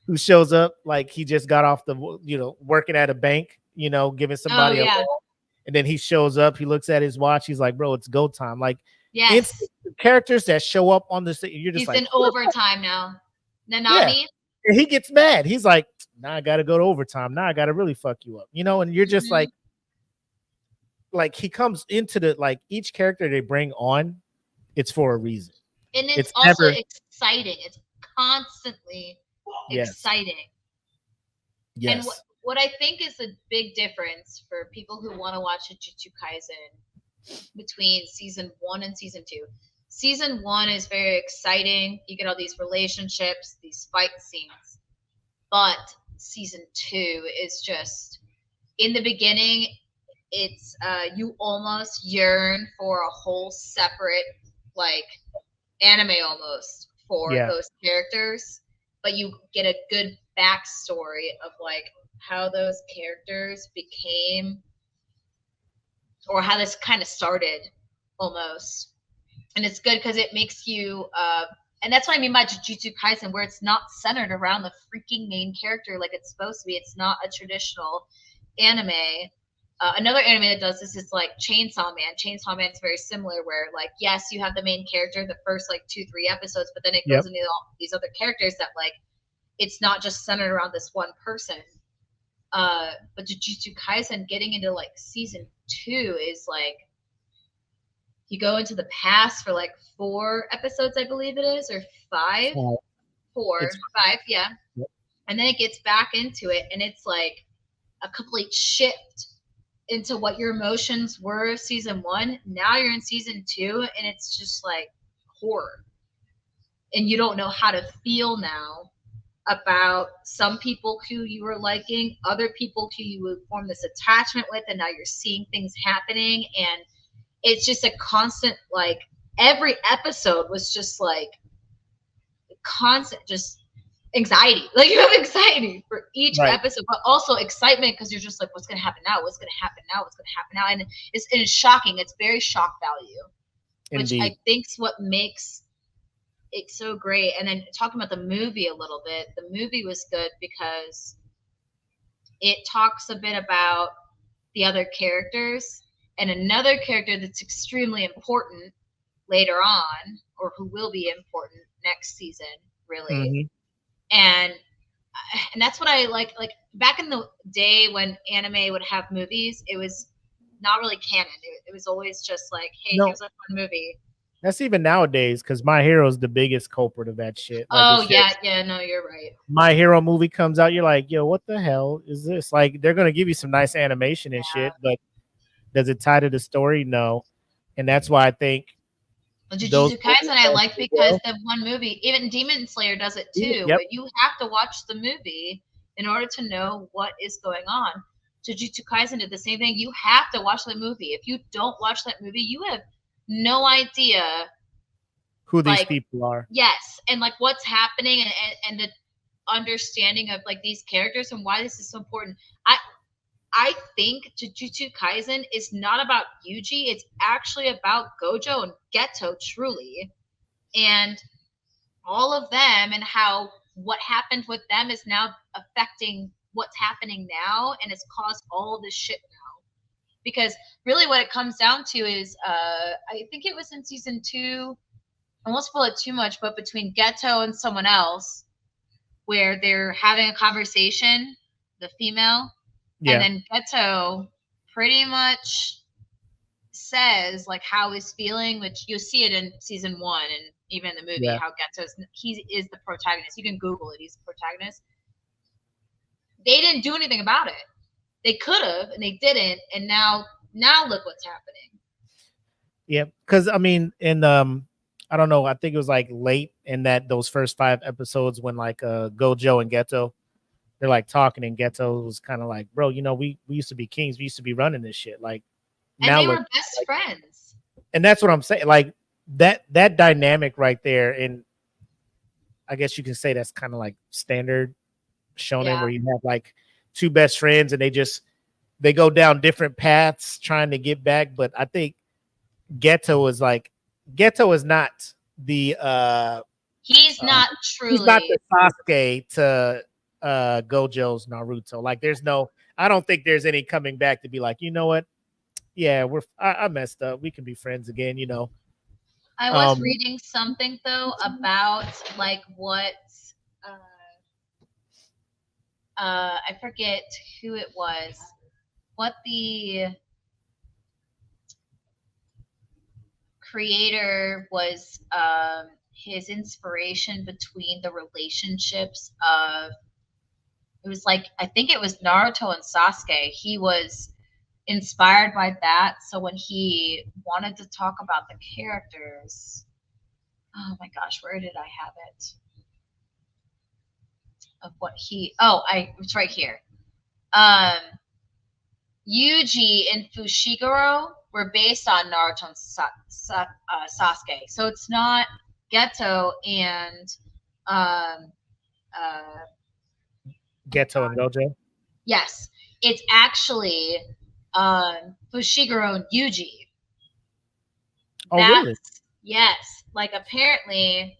who shows up like he just got off the, you know, working at a bank, you know, giving somebody a loan. And then he shows up, he looks at his watch, he's like, bro, it's go time. Like, characters that show up on the you're just he's in overtime now. Nanami. And he gets mad. He's like, now I gotta go to overtime. Now I gotta really fuck you up, you know. And you're just like he comes into the, like, each character they bring on, it's for a reason, and it's also exciting. It's constantly exciting. Yes. And what I think is a big difference for people who want to watch Jujutsu Kaisen between season 1 and season 2. Season 1 is very exciting. You get all these relationships, these fight scenes. But season 2 is just, in the beginning, it's you almost yearn for a whole separate, like, anime almost for those characters. but you get a good backstory of like how those characters became, or how this kind of started almost. And it's good because it makes you and that's what I mean by Jujutsu Kaisen, where it's not centered around the freaking main character like it's supposed to be. It's not a traditional anime. Another anime that does this is like Chainsaw Man. Chainsaw Man is very similar, where like yes, you have the main character the first like 2-3 episodes, but then it goes into all these other characters that like it's not just centered around this one person. But Jujutsu Kaisen getting into like season 2 is like you go into the past for like 4 episodes, I believe it is, or 5. 5, yeah. Yep. And then it gets back into it, and it's like a complete shift into what your emotions were season 1. Now you're in season 2, and it's just like horror. And you don't know how to feel now about some people who you were liking, other people who you would form this attachment with, and now you're seeing things happening. And it's just a constant, like, every episode was just like constant, just anxiety. Like, you have anxiety for each episode, but also excitement because you're just like, what's going to happen now? What's going to happen now? What's going to happen now? And it's shocking. It's very shock value, which I think's what makes it's so great. And then talking about the movie a little bit, the movie was good because it talks a bit about the other characters and another character that's extremely important later on, or who will be important next season, really. And that's what I like back in the day when anime would have movies, it was not really canon. It was always just like, hey, here's a fun movie. That's even nowadays, because My Hero's the biggest culprit of that shit. Like, no, you're right. My Hero movie comes out, you're like, yo, what the hell is this? Like, they're gonna give you some nice animation and shit, but does it tie to the story? No. And that's why I think Jujutsu Kaisen I like because the one movie, even Demon Slayer does it too. But you have to watch the movie in order to know what is going on. Jujutsu Kaisen did the same thing. You have to watch the movie. If you don't watch that movie, you have no idea who these people are. Yes, and like what's happening, and the understanding of like these characters and why this is so important. I think Jujutsu Kaisen is not about Yuji. It's actually about Gojo and Geto, truly, and all of them, and how what happened with them is now affecting what's happening now, and it's caused all this shit now. Because really what it comes down to is, I think it was in season 2, I won't spoil it too much, but between Geto and someone else, where they're having a conversation, the female, and then Geto pretty much says like how he's feeling, which you'll see it in season 1 and even in the movie, how he is the protagonist. You can Google it, he's the protagonist. They didn't do anything about it. They could have, and they didn't, and now look what's happening. Yeah, because I mean, in I don't know, I think it was like late in those first 5 episodes when like Gojo and Geto, they're like talking, and Geto was kind of like, bro, you know, we used to be kings, we used to be running this shit. Like, and now they were best friends. And that's what I'm saying. Like that dynamic right there, and I guess you can say that's kind of like standard shonen, where you have like 2 best friends and they go down different paths trying to get back. But I think Geto is not the he's not truly, he's not the Sasuke to Gojo's Naruto. Like I don't think there's any coming back to be like, you know what? Yeah, I messed up. We can be friends again, you know. I was reading something though about like what I forget who it was, what the creator was, his inspiration between the relationships of, it was like, I think it was Naruto and Sasuke. He was inspired by that. So when he wanted to talk about the characters, oh my gosh, where did I have it? Of what it's right here. Yuji and Fushiguro were based on Naruto and Sasuke. So it's not Geto and Geto and Gojo. Yes, it's actually Fushiguro and Yuji. Oh, really? Yes, like apparently,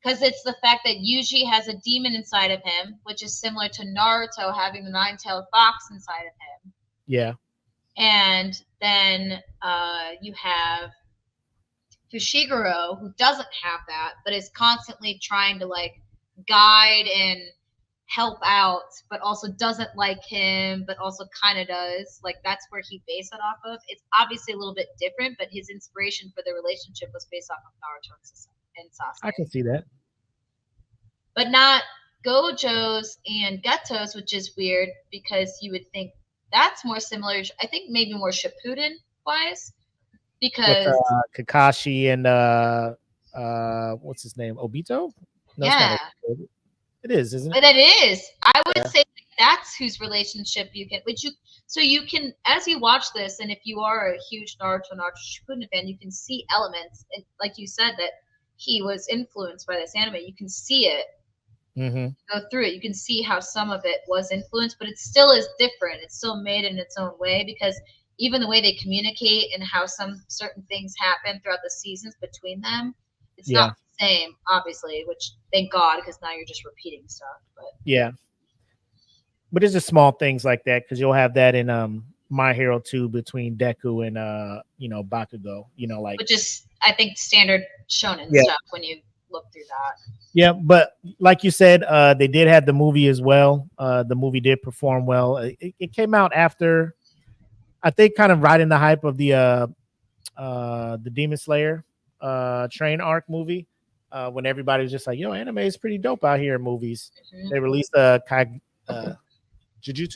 because it's the fact that Yuji has a demon inside of him, which is similar to Naruto having the nine-tailed fox inside of him. Yeah. And then you have Fushiguro, who doesn't have that, but is constantly trying to like guide and help out, but also doesn't like him, but also kind of does. Like that's where he based it off of. It's obviously a little bit different, but his inspiration for the relationship was based off of Naruto and Sasuke. I can see that. But not Gojo's and Geto's, which is weird because you would think that's more similar. I think maybe more Shippuden wise, because With Kakashi and what's his name? Obito? No, yeah, it's not Obito. It is, isn't but it? it is. I would say that's whose relationship you can, which you, so you can, as you watch this, and if you are a huge Naruto Shippuden fan, you can see elements, and like you said, that he was influenced by this anime. You can see it. Mm-hmm. Go through it, you can see how some of it was influenced, but it still is different. It's still made in its own way because even the way they communicate and how some certain things happen throughout the seasons between them, it's not the same, obviously, which thank God, because now you're just repeating stuff. But yeah, but it's just small things like that because you'll have that in My Hero 2 between Deku and Bakugo, like, which is I think standard shonen stuff when you look through that. Yeah, but like you said, they did have the movie as well. The movie did perform well. It came out after, I think, kind of right in the hype of the Demon Slayer train arc movie, when everybody was just like, "Yo, anime is pretty dope out here in movies." Mm-hmm. They released Jujutsu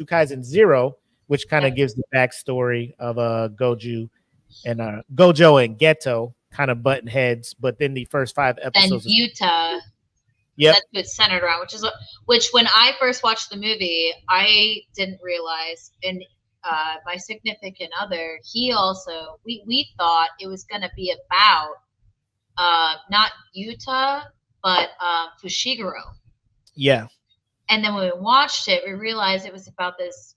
Kaisen 0, which kind of gives the backstory of Gojo and Geto kind of button heads, but then the first 5 episodes. And Yuta. Yep. That's what it's centered around, which when I first watched the movie, I didn't realize. And my significant other, he also, we thought it was going to be about not Yuta, but Fushiguro. Yeah. And then when we watched it, we realized it was about this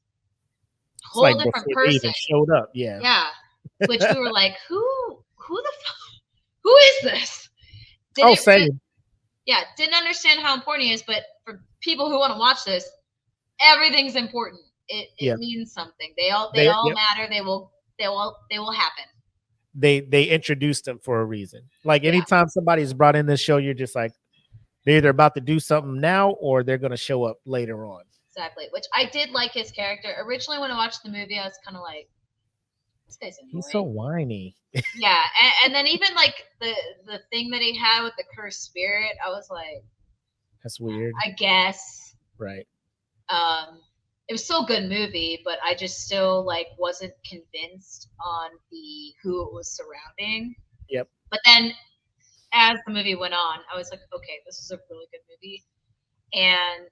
whole different person. They even showed up. Yeah. Yeah. Which we were like, who the fuck? Who is this? Same. Yeah, didn't understand how important he is, but for people who want to watch this, everything's important. It means something. They all matter. They will happen. They introduced them for a reason. Like anytime somebody's brought in this show, you're just like, they're either about to do something now or they're going to show up later on. Exactly. Which I did like his character. Originally, when I watched the movie, I was kind of like, this guy's annoying. He's so whiny. Yeah, and then even like the thing that he had with the cursed spirit, I was like, that's weird. I guess. Right. It was still a good movie, but I just still like wasn't convinced on who it was surrounding. Yep. But then as the movie went on, I was like, okay, this is a really good movie. And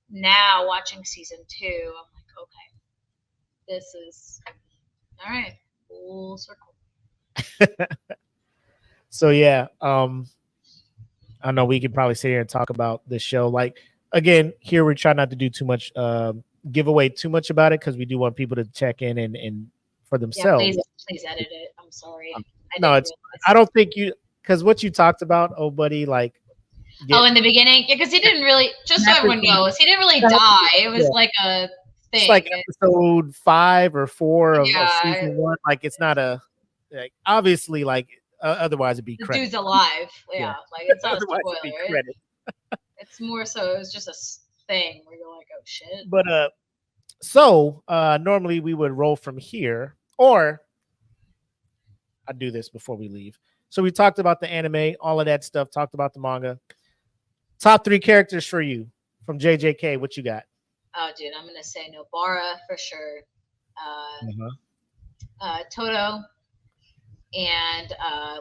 now watching season 2, I'm like, okay, this is all right, full circle. So yeah, I know we could probably sit here and talk about this show. Like, again, here we try not to do too much, give away too much about it because we do want people to check in and for themselves. Yeah, please edit it. I'm sorry. I don't think you, because what you talked about, oh buddy, like. In the beginning, yeah, because he didn't really. Just so everyone knows, he didn't really die. It was like a thing. It's like episode 5 or 4 of season 1. Like, it's not like, obviously, like, otherwise it'd be the credit. dude's alive. Yeah, like it's not a spoiler. It's more so it was just a thing where you're like, oh shit. But so normally we would roll from here, or I do this before we leave. So we talked about the anime, all of that stuff. Talked about the manga. Top 3 characters for you from JJK. What you got? Oh, dude, I'm gonna say Nobara for sure. Toto, and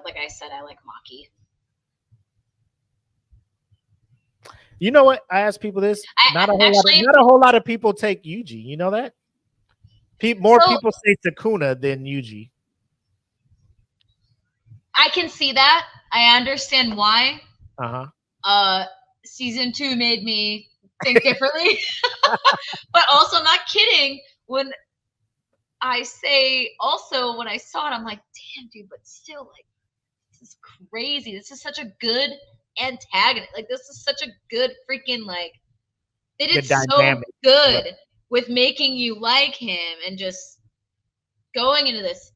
like I said, I like Maki. You know what? I ask people this. Not a whole lot of people take Yuji. You know that? More people say Sukuna than Yuji. I can see that. I understand why. Uh-huh. Season 2 made me think differently. But also, I'm not kidding. When I say also when I saw it, I'm like, damn, dude, but still, like, this is crazy. This is such a good antagonist. Like, this is such a good freaking, like, they did The so dynamic. good Right. with making you like him and just going into this.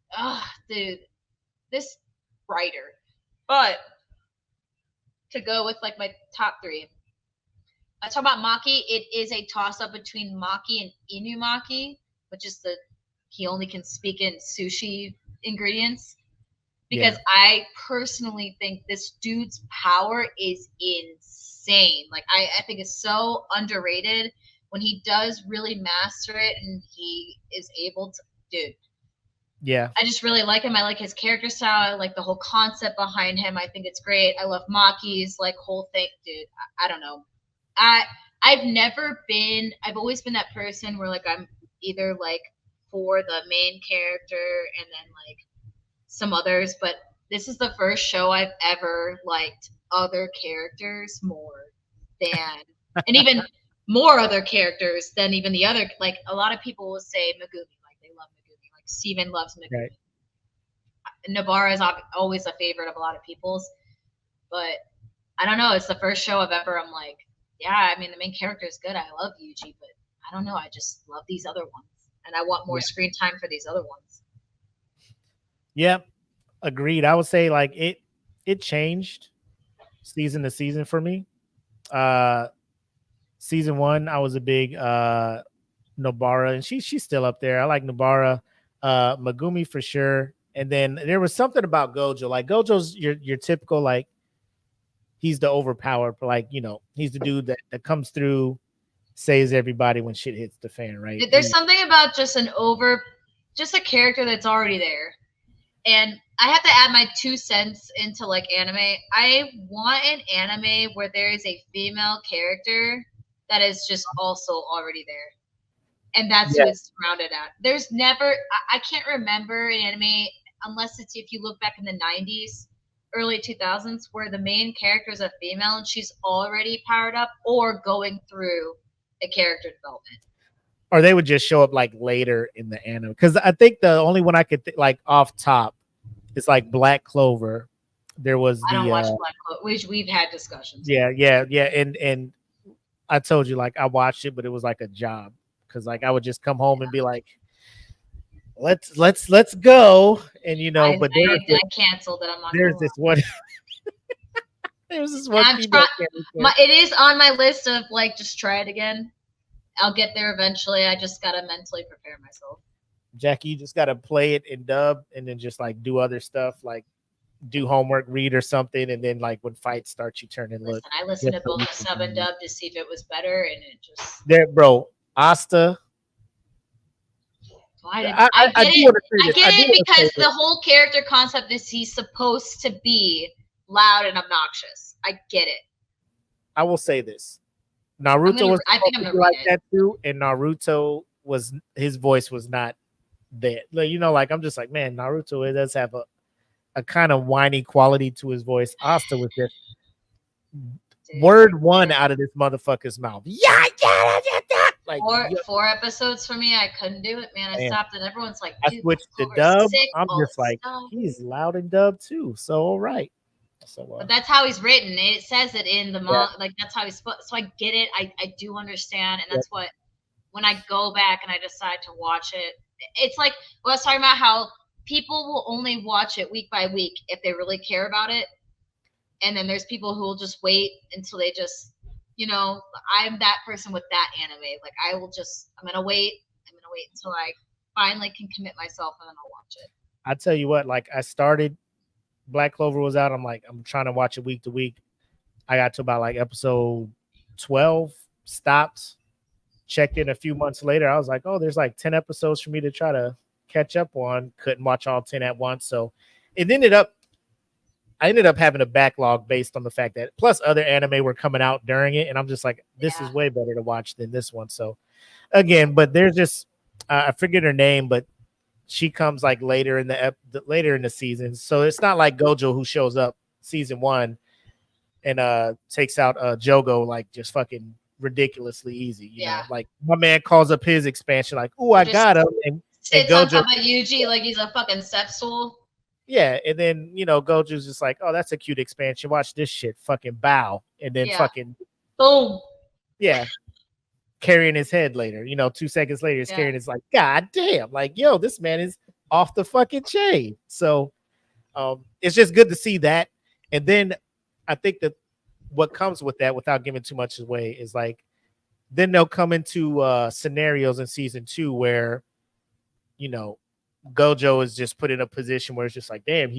Dude, this writer. But to go with like my top three, I talk about Maki. It is a toss up between Maki and Inumaki, which is he only can speak in sushi ingredients. Because I personally think this dude's power is insane. Like I think it's so underrated when he does really master it and he is able to, dude. Yeah. I just really like him. I like his character style. I like the whole concept behind him. I think it's great. I love Maki's like whole thing, dude. I don't know. I've always been that person where like I'm either like for the main character and then like some others, but this is the first show I've ever liked other characters more than, and even more other characters than even the other. Like a lot of people will say Megumi, like they love Megumi, like Steven loves Megumi. Right. Nobara is always a favorite of a lot of people's, but I don't know. It's the first show I'm like, yeah, I mean the main character is good. I love Yuji, but I don't know. I just love these other ones, and I want more screen time for these other ones. Yep. Agreed. I would say like it changed season to season for me. Season 1, I was a big Nobara, and she's still up there. I like Nobara, Megumi for sure. And then there was something about Gojo. Like Gojo's your typical like he's the overpowered, like he's the dude that comes through, saves everybody when shit hits the fan, right? There's something about just a character that's already there. And I have to add my 2 cents into like anime. I want an anime where there is a female character that is just also already there. And that's who it's surrounded at. There's never, I can't remember an anime, unless it's if you look back in the 90s, early 2000s, where the main character is a female and she's already powered up or going through a character development. Or they would just show up like later in the anime. Because I think the only one I could like off top is like Black Clover. There was I don't watch Black Clover, which we've had discussions. Yeah. And I told you like I watched it, but it was like a job because like I would just come home and be like, let's go, and I canceled it. I'm not. There's this one. There's this one. It is on my list of like just try it again. I'll get there eventually. I just gotta mentally prepare myself. Jackie, you just gotta play it in dub and then just like do other stuff, like do homework, read or something, and then like when fights start, you turn and look. I listened to both the sub and dub to see if it was better, and it just there, bro. Asta. I get it because the whole character concept is he's supposed to be loud and obnoxious. I get it. I will say this. Naruto was like that too, and Naruto his voice was not that. Like, like I'm just like, man, Naruto does have a kind of whiny quality to his voice. Asta was just word one out of this motherfucker's mouth. Yeah. Like 4 episodes for me, I couldn't do it, man. I stopped, and everyone's like, I switched to dub. I'm just like, he's loud in dub too. So all right. So, but that's how he's written. It says it in the manga. Like that's how he's so I get it. I do understand, and that's what when I go back and I decide to watch it, it's like I was talking about how people will only watch it week by week if they really care about it, and then there's people who will just wait until they just, I'm that person with that anime. Like I'm gonna wait until I finally can commit myself, and then I'll watch it. I tell you what, like I started. Black Clover was out. I'm trying to watch it week to week. I got to about like episode 12, stopped, checked in a few months later. I was like, oh, there's like 10 episodes for me to try to catch up on. Couldn't watch all 10 at once. So I ended up having a backlog based on the fact that plus other anime were coming out during it. And I'm just like, this is way better to watch than this one. So again, but there's just, I forget her name, but she comes like later in the season. So it's not like Gojo who shows up season 1 and takes out Jogo like just fucking ridiculously easy. You know, Yeah. like my man calls up his expansion, like, "Oh, I Just got him," and Sits on Gojo, top of Yuji like he's a fucking step stool. yeah, and then Gojo's just like, "Oh, that's a cute expansion. Watch this shit, fucking bow," and then Yeah. fucking Boom. yeah, carrying his head later. 2 seconds later, he's Yeah. carrying his like, God damn, like, yo, this man is off the fucking chain. So it's just good to see that. And then I think that what comes with that, without giving too much away, is like then they'll come into scenarios in season 2 where Gojo is just put in a position where it's just like, damn,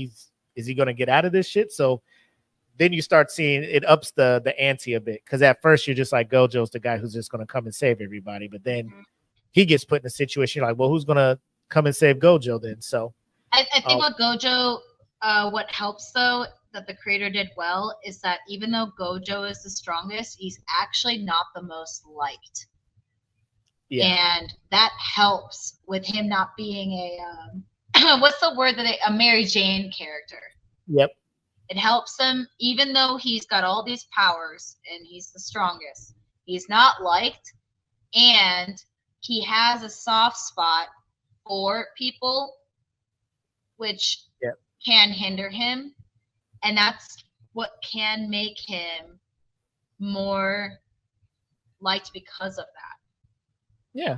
is he gonna get out of this shit? So then you start seeing it ups the ante a bit, because at first you're just like, Gojo's the guy who's just gonna come and save everybody, but then he gets put in a situation like, well, who's gonna come and save Gojo then? So I think what Gojo, what helps though that the creator did well is that even though Gojo is the strongest, he's actually not the most liked. yeah, And that helps with him not being a what's the word that a Mary Jane character. yep, It helps him, even though he's got all these powers and he's the strongest, he's not liked, and he has a soft spot for people, which yep, can hinder him, and that's what can make him more liked because of that. yeah.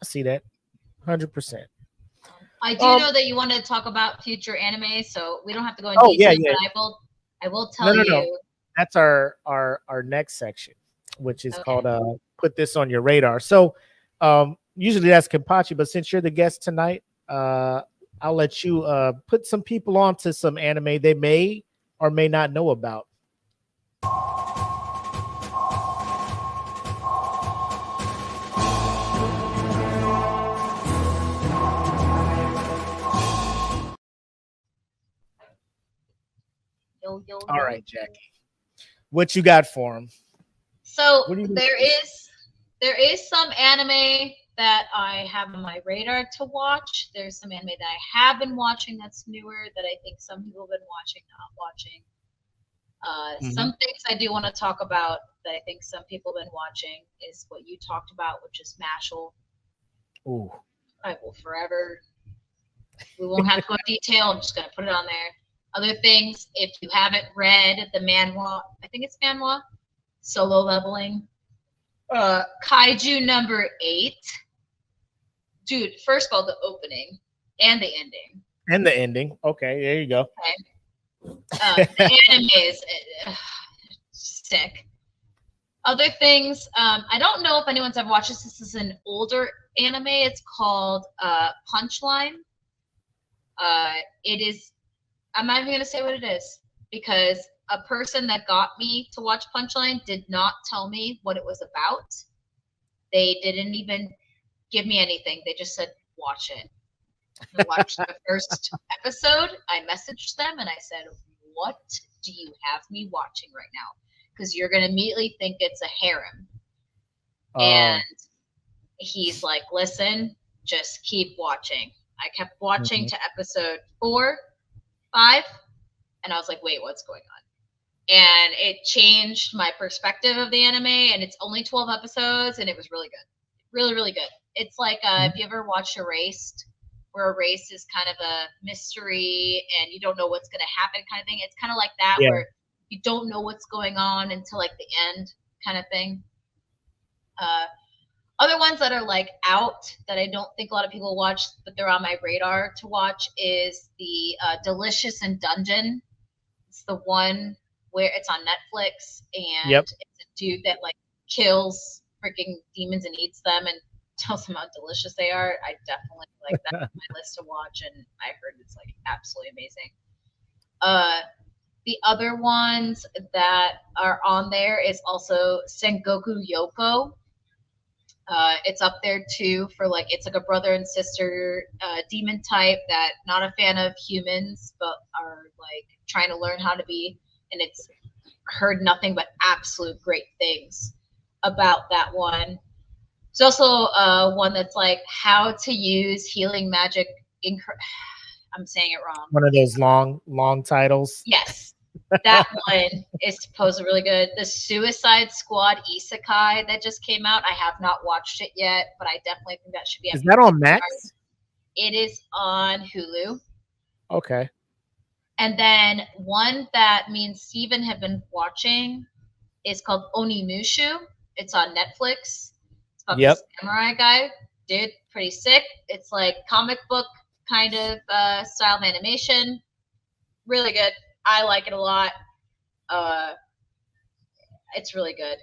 I see that 100%. I do know that you want to talk about future anime, so we don't have to go in Oh, detail. yeah. But I will tell you. No. That's our next section, which is called "Put This on Your Radar." So, usually that's Kenpachi, but since you're the guest tonight, I'll let you put some people onto some anime they may or may not know about. All right, Jackie, what you got for him? So there is some anime that I have on my radar to watch. There's some anime that I have been watching that's newer that I think some people have been watching, not watching. Some things I do want to talk about that I think some people have been watching is what you talked about, which is Mashal. Ooh. I will forever. We won't have to go into detail. I'm just gonna put it on there. Other things, if you haven't read the manhwa, I think it's manhwa, Solo Leveling, Kaiju number 8. Dude, first of all, the opening and the ending. And the ending. Okay, there you go. Okay. The anime is sick. Other things, I don't know if anyone's ever watched this. This is an older anime. It's called Punchline. It is. I'm not even gonna say what it is because a person that got me to watch Punchline did not tell me what it was about. They didn't even give me anything. They just said, watch it. I watched the first episode. I messaged them and I said, what do you have me watching right now? Because you're going to immediately think it's a harem. And he's like, listen, just keep watching. I kept watching to episode 4, 5, and I was like, wait, what's going on? And it changed my perspective of the anime, and it's only 12 episodes, and it was really good. Really, really good. It's like, if you ever watched Erased, where Erased is kind of a mystery, and you don't know what's going to happen kind of thing. It's kind of like that, where you don't know what's going on until, like, the end kind of thing. Other ones that are, like, out that I don't think a lot of people watch, but they're on my radar to watch is the Delicious in Dungeon. It's the one where it's on Netflix, and it's a dude that like kills freaking demons and eats them and tells them how delicious they are. I definitely like that on my list to watch, and I heard it's like absolutely amazing. The other ones that are on there is also Sengoku Yoko. It's up there too for like, it's like a brother and sister demon type that not a fan of humans, but are like trying to learn how to be. And it's heard nothing but absolute great things about that one. There's also one that's like how to use healing magic. I'm saying it wrong. One of those long titles. Yes. That one is supposed to be really good. The Suicide Squad Isekai that just came out, I have not watched it yet, but I definitely think that should be. Is that on Max? It is on Hulu. Okay. And then one that me and Steven have been watching is called Onimushu. It's on Netflix. It's about the samurai guy. Dude, pretty sick. It's like comic book kind of style of animation. Really good. I like it a lot. It's really good.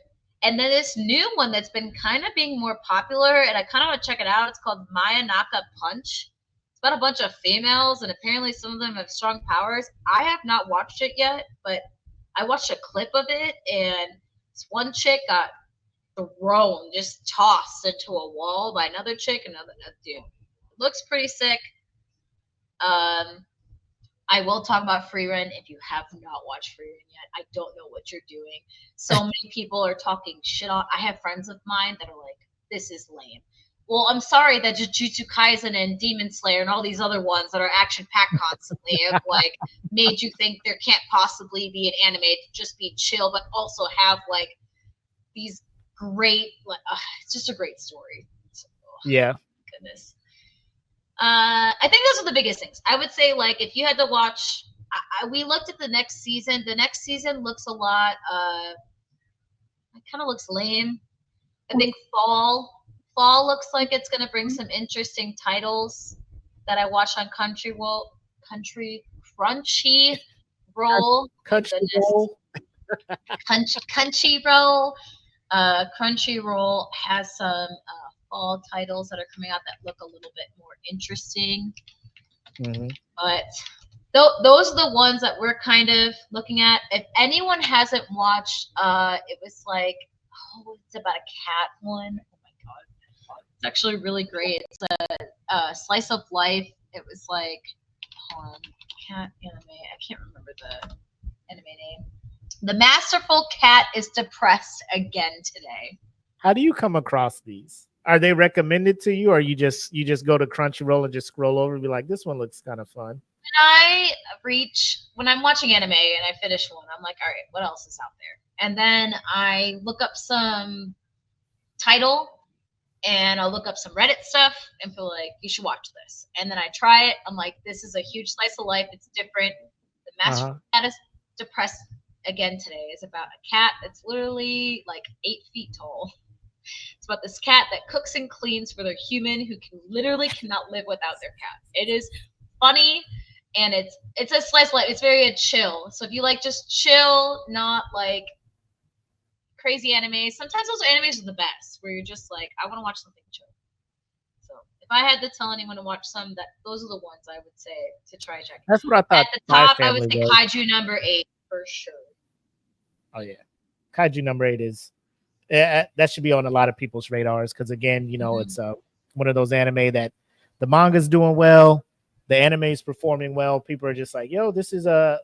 And then this new one that's been kind of being more popular, and I kind of want to check it out. It's called Mayanaka Punch. It's about a bunch of females, and apparently some of them have strong powers. I have not watched it yet, but I watched a clip of it, and this one chick got thrown, just tossed into a wall by another chick. Dude, looks pretty sick. I will talk about Free Run. If you have not watched Free Run yet, I don't know what you're doing. So many people are talking shit on. I have friends of mine that are like, "This is lame." Well, I'm sorry that Jujutsu Kaisen and Demon Slayer and all these other ones that are action packed constantly have like made you think there can't possibly be an anime to just be chill, but also have like these great. It's just a great story. So, yeah. Goodness. I think those are the biggest things. I would say, like, if you had to watch, we looked at the next season. The next season looks a lot. It kind of looks lame. I think fall looks like it's going to bring some interesting titles that I watched on Crunchyroll. Crunchyroll has some fall titles that are coming out that look a little bit more interesting. Mm-hmm. But those are the ones that we're kind of looking at. If anyone hasn't watched, it was like, it's about a cat one. Oh my god, it's actually really great. It's a slice of life. It was like, cat anime. I can't remember the anime name. The masterful cat is depressed again today. How do you come across these? Are they recommended to you, or you just go to Crunchyroll and just scroll over and be like, this one looks kind of fun? When I'm watching anime and I finish one, I'm like, all right, what else is out there? And then I look up some title and I'll look up some Reddit stuff and feel like you should watch this. And then I try it. I'm like, this is a huge slice of life. It's different. The master cat is depressed again today. Is about a cat that's literally like 8 feet tall. It's about this cat that cooks and cleans for their human who cannot live without their cat. It is funny, and it's a slice of life. It's very chill. So if you like just chill, not like crazy animes, sometimes those animes are the best, where you're just like, I want to watch something chill. So if I had to tell anyone to watch those are the ones I would say to try checking. That's what I thought. At the top, I would say Kaiju number 8 for sure. Oh yeah, Kaiju number 8 is. That should be on a lot of people's radars because, again, it's one of those anime that the manga's doing well, the anime is performing well. People are just like, yo, this is the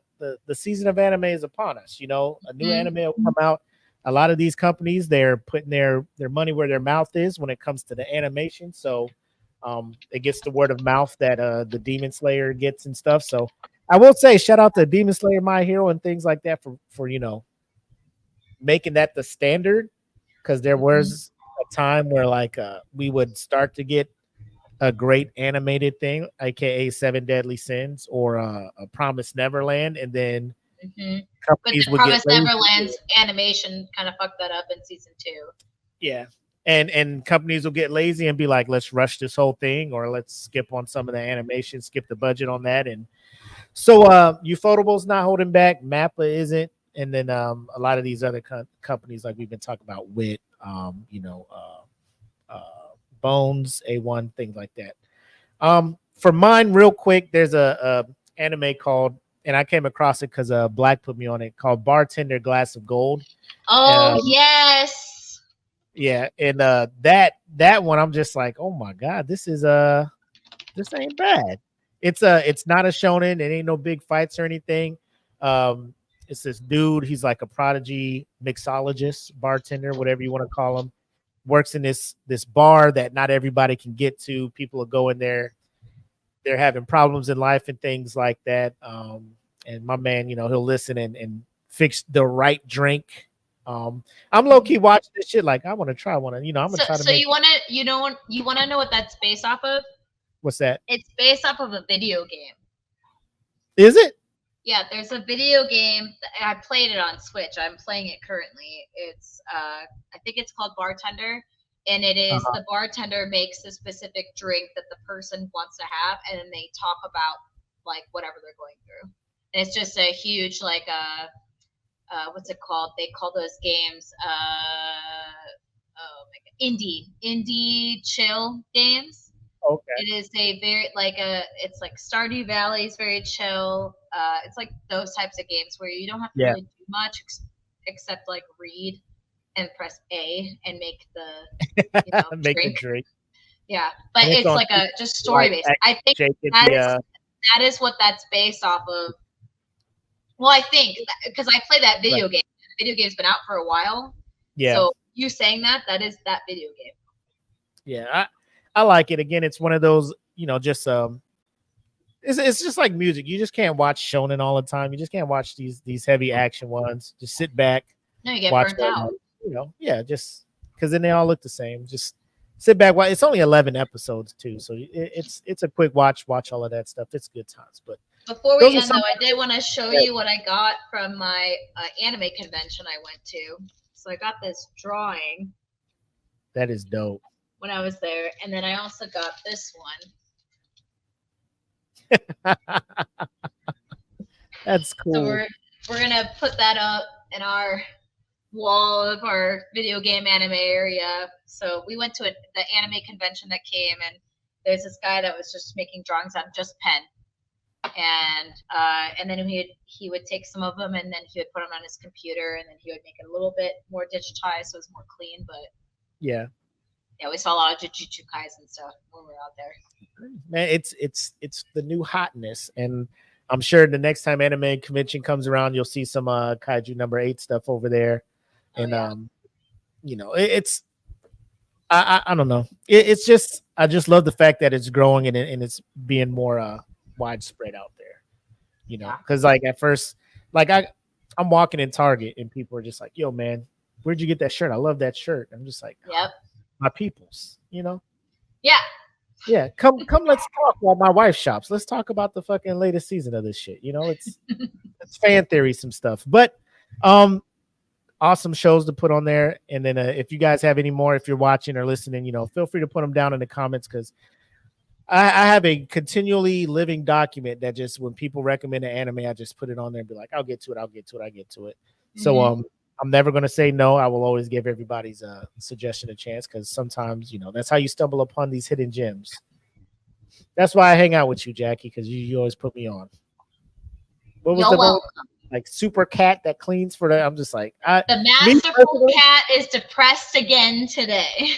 season of anime is upon us. A new anime will come out. A lot of these companies, they're putting their money where their mouth is when it comes to the animation. So it gets the word of mouth that the Demon Slayer gets and stuff. So I will say, shout out to Demon Slayer, My Hero, and things like that for making that the standard. Because there was a time where we would start to get a great animated thing, aka Seven Deadly Sins or a Promised Neverland, and then companies would Promised Neverland's animation kind of fucked that up in season 2. Yeah, and companies will get lazy and be like, let's rush this whole thing, or let's skip on some of the animation, skip the budget on that, and so Ufotable's not holding back, Mappa isn't. And then a lot of these other companies, like we've been talking about, Wit, Bones, A1, things like that. For mine, real quick, there's a anime called, and I came across it because Black put me on it, called Bartender Glass of Gold. Oh, yes. Yeah, and that one, I'm just like, oh my god, this ain't bad. It's not a shonen. It ain't no big fights or anything. It's this dude. He's like a prodigy mixologist, bartender, whatever you want to call him. Works in this bar that not everybody can get to. People are going there. They're having problems in life and things like that. and my man, he'll listen and fix the right drink. I'm low key watching this shit. Like I want to try one. I'm gonna So, try to so make. you wanna know what that's based off of? What's that? It's based off of a video game. Is it? Yeah, there's a video game. I played it on Switch. I'm playing it currently. It's I think it's called Bartender, and it is the bartender makes a specific drink that the person wants to have, and then they talk about like whatever they're going through. And it's just a huge like what's it called? They call those games oh my god, indie chill games. Okay. It is a very it's like Stardew Valley is very chill. It's like those types of games where you don't have to Yeah. really do much except like read and press A and make the Make the drink. drink. Yeah, but And it's it's on like a just story based. I think Jake and that is what that's based off of. Well, I think because I play that video game. The video game's been out for a while. yeah. So you saying that is that video game. Yeah, I like it. Again, it's one of those, just it's just like music. You just can't watch shonen all the time. You just can't watch these heavy action ones. Just sit back, No, you get watch burnt them, out. yeah, just because then they all look the same. Just sit back. It's only 11 episodes too, so it's a quick watch all of that stuff. It's good times. But Before those we are end, some- though, I did want to show you what I got from my anime convention I went to. So I got this drawing that is dope. when I was there, and then I also got this one. That's cool. So we're gonna put that up in our wall of our video game anime area. So we went to the anime convention that came, and there's this guy that was just making drawings on just pen, and then he would take some of them and then he would put them on his computer, and then he would make it a little bit more digitized so it's more clean. But yeah, we saw a lot of Jujutsu Kaisen stuff when we were out there. Man, it's the new hotness, and I'm sure the next time anime convention comes around, you'll see some Kaiju number 8 stuff over there. And it's I don't know. It's just I just love the fact that it's growing and it's being more widespread out there. Because like at first, like I'm walking in Target and people are just like, "Yo, man, where'd you get that shirt? I love that shirt." I'm just like, Yep, my peoples, Yeah, come, let's talk while my wife shops. Let's talk about the fucking latest season of this shit. It's fan theory, some stuff, but awesome shows to put on there. And then if you guys have any more, if you're watching or listening, feel free to put them down in the comments, because I have a continually living document that just when people recommend an anime, I just put it on there and be like, I'll get to it. Mm-hmm. So I'm never going to say no. I will always give everybody's suggestion a chance, because sometimes, that's how you stumble upon these hidden gems. That's why I hang out with you, Jackie, because you always put me on. What was the like super cat that cleans for the? I'm just like, the masterful cat is depressed again today.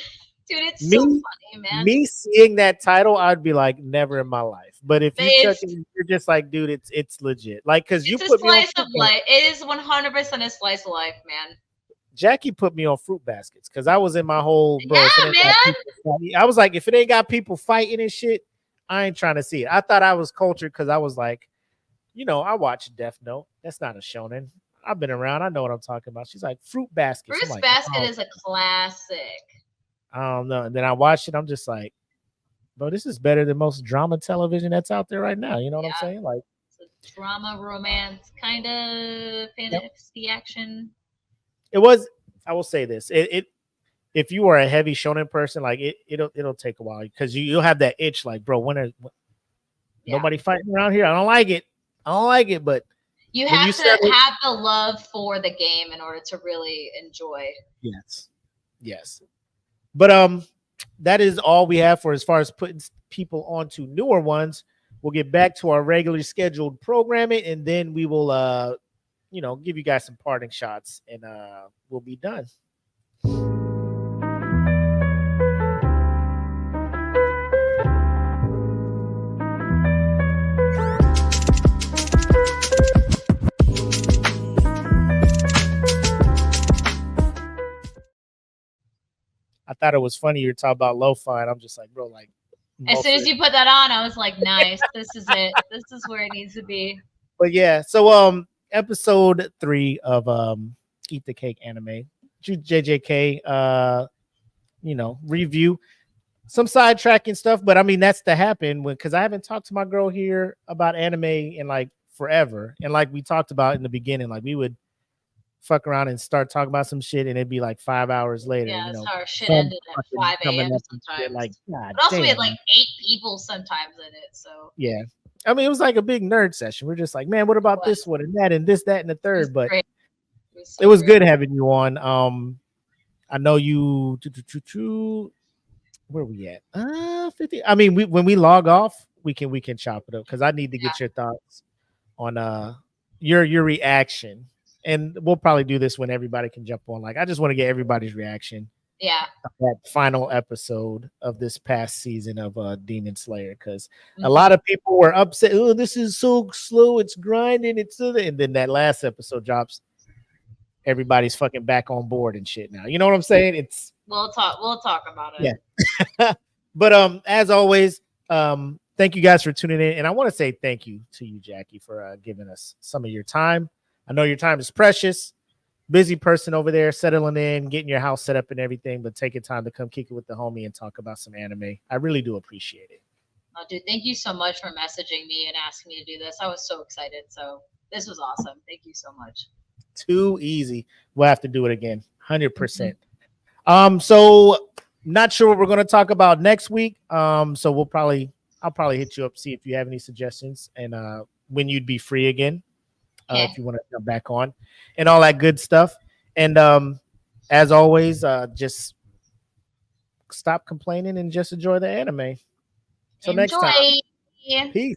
Dude, it's so funny, man. Me seeing that title, I'd be like, never in my life. But if you're just like, dude, it's legit. Like, because you put me on slice of life. It is 100% a slice of life, man. Jackie put me on fruit baskets because I was in my whole man. I was like, if it ain't got people fighting and shit, I ain't trying to see it. I thought I was cultured because I was like, I watched Death Note. That's not a shonen. I've been around. I know what I'm talking about. She's like, fruit baskets. Fruit basket is a classic. I don't know. And then I watched it. I'm just like, bro, this is better than most drama television that's out there right now. You know what I'm saying? Like, it's a drama, romance, kind of fantasy action. It was. I will say this. If you are a heavy shonen person, like it'll take a while, because you'll have that itch. Like, bro, nobody fighting around here? I don't like it. But you have to have the love for the game in order to really enjoy. Yes. But that is all we have for as far as putting people onto newer ones. We'll get back to our regularly scheduled programming, and then we will give you guys some parting shots, and we'll be done. I thought it was funny you were talking about lo-fi, and I'm just like, bro, like. As soon as you put that on, I was like, nice. This is it. This is where it needs to be. But yeah, so episode 3 of Eat the Cake Anime, JJK, review. Some sidetracking stuff, but I mean that's to happen because I haven't talked to my girl here about anime in like forever. And like we talked about in the beginning, like we would fuck around and start talking about some shit, and it'd be like 5 hours later. Yeah, that's how our shit sun ended at fucking 5 coming a.m. up and shit, sometimes. like, God But also, we had damn. like 8 people sometimes in it, so Yeah, I mean it was like a big nerd session. We're just like, man, what about this one and that and this, that, and the it was third? But great. it was so good having you on. I know you. Where we at? 50. I mean, when we log off, we can chop it up because I need to get your thoughts on your reaction, and we'll probably do this when everybody can jump on. Like, I just want to get everybody's reaction. Yeah. That final episode of this past season of Demon Slayer, because Mm-hmm. a lot of people were upset. Oh, this is so slow. It's grinding. And then that last episode drops. Everybody's fucking back on board and shit now. You know what I'm saying? It's We'll talk about it. Yeah. But as always, thank you guys for tuning in, and I want to say thank you to you, Jackie, for giving us some of your time. I know your time is precious. Busy person over there, settling in, getting your house set up and everything, but taking time to come kick it with the homie and talk about some anime. I really do appreciate it. Oh, dude, thank you so much for messaging me and asking me to do this. I was so excited. So this was awesome. Thank you so much. Too easy. We'll have to do it again. 100%. So not sure what we're going to talk about next week. So I'll probably hit you up, see if you have any suggestions and when you'd be free again. If you want to come back on and all that good stuff. And as always, just stop complaining and just enjoy the anime. Till next time. Enjoy. Peace.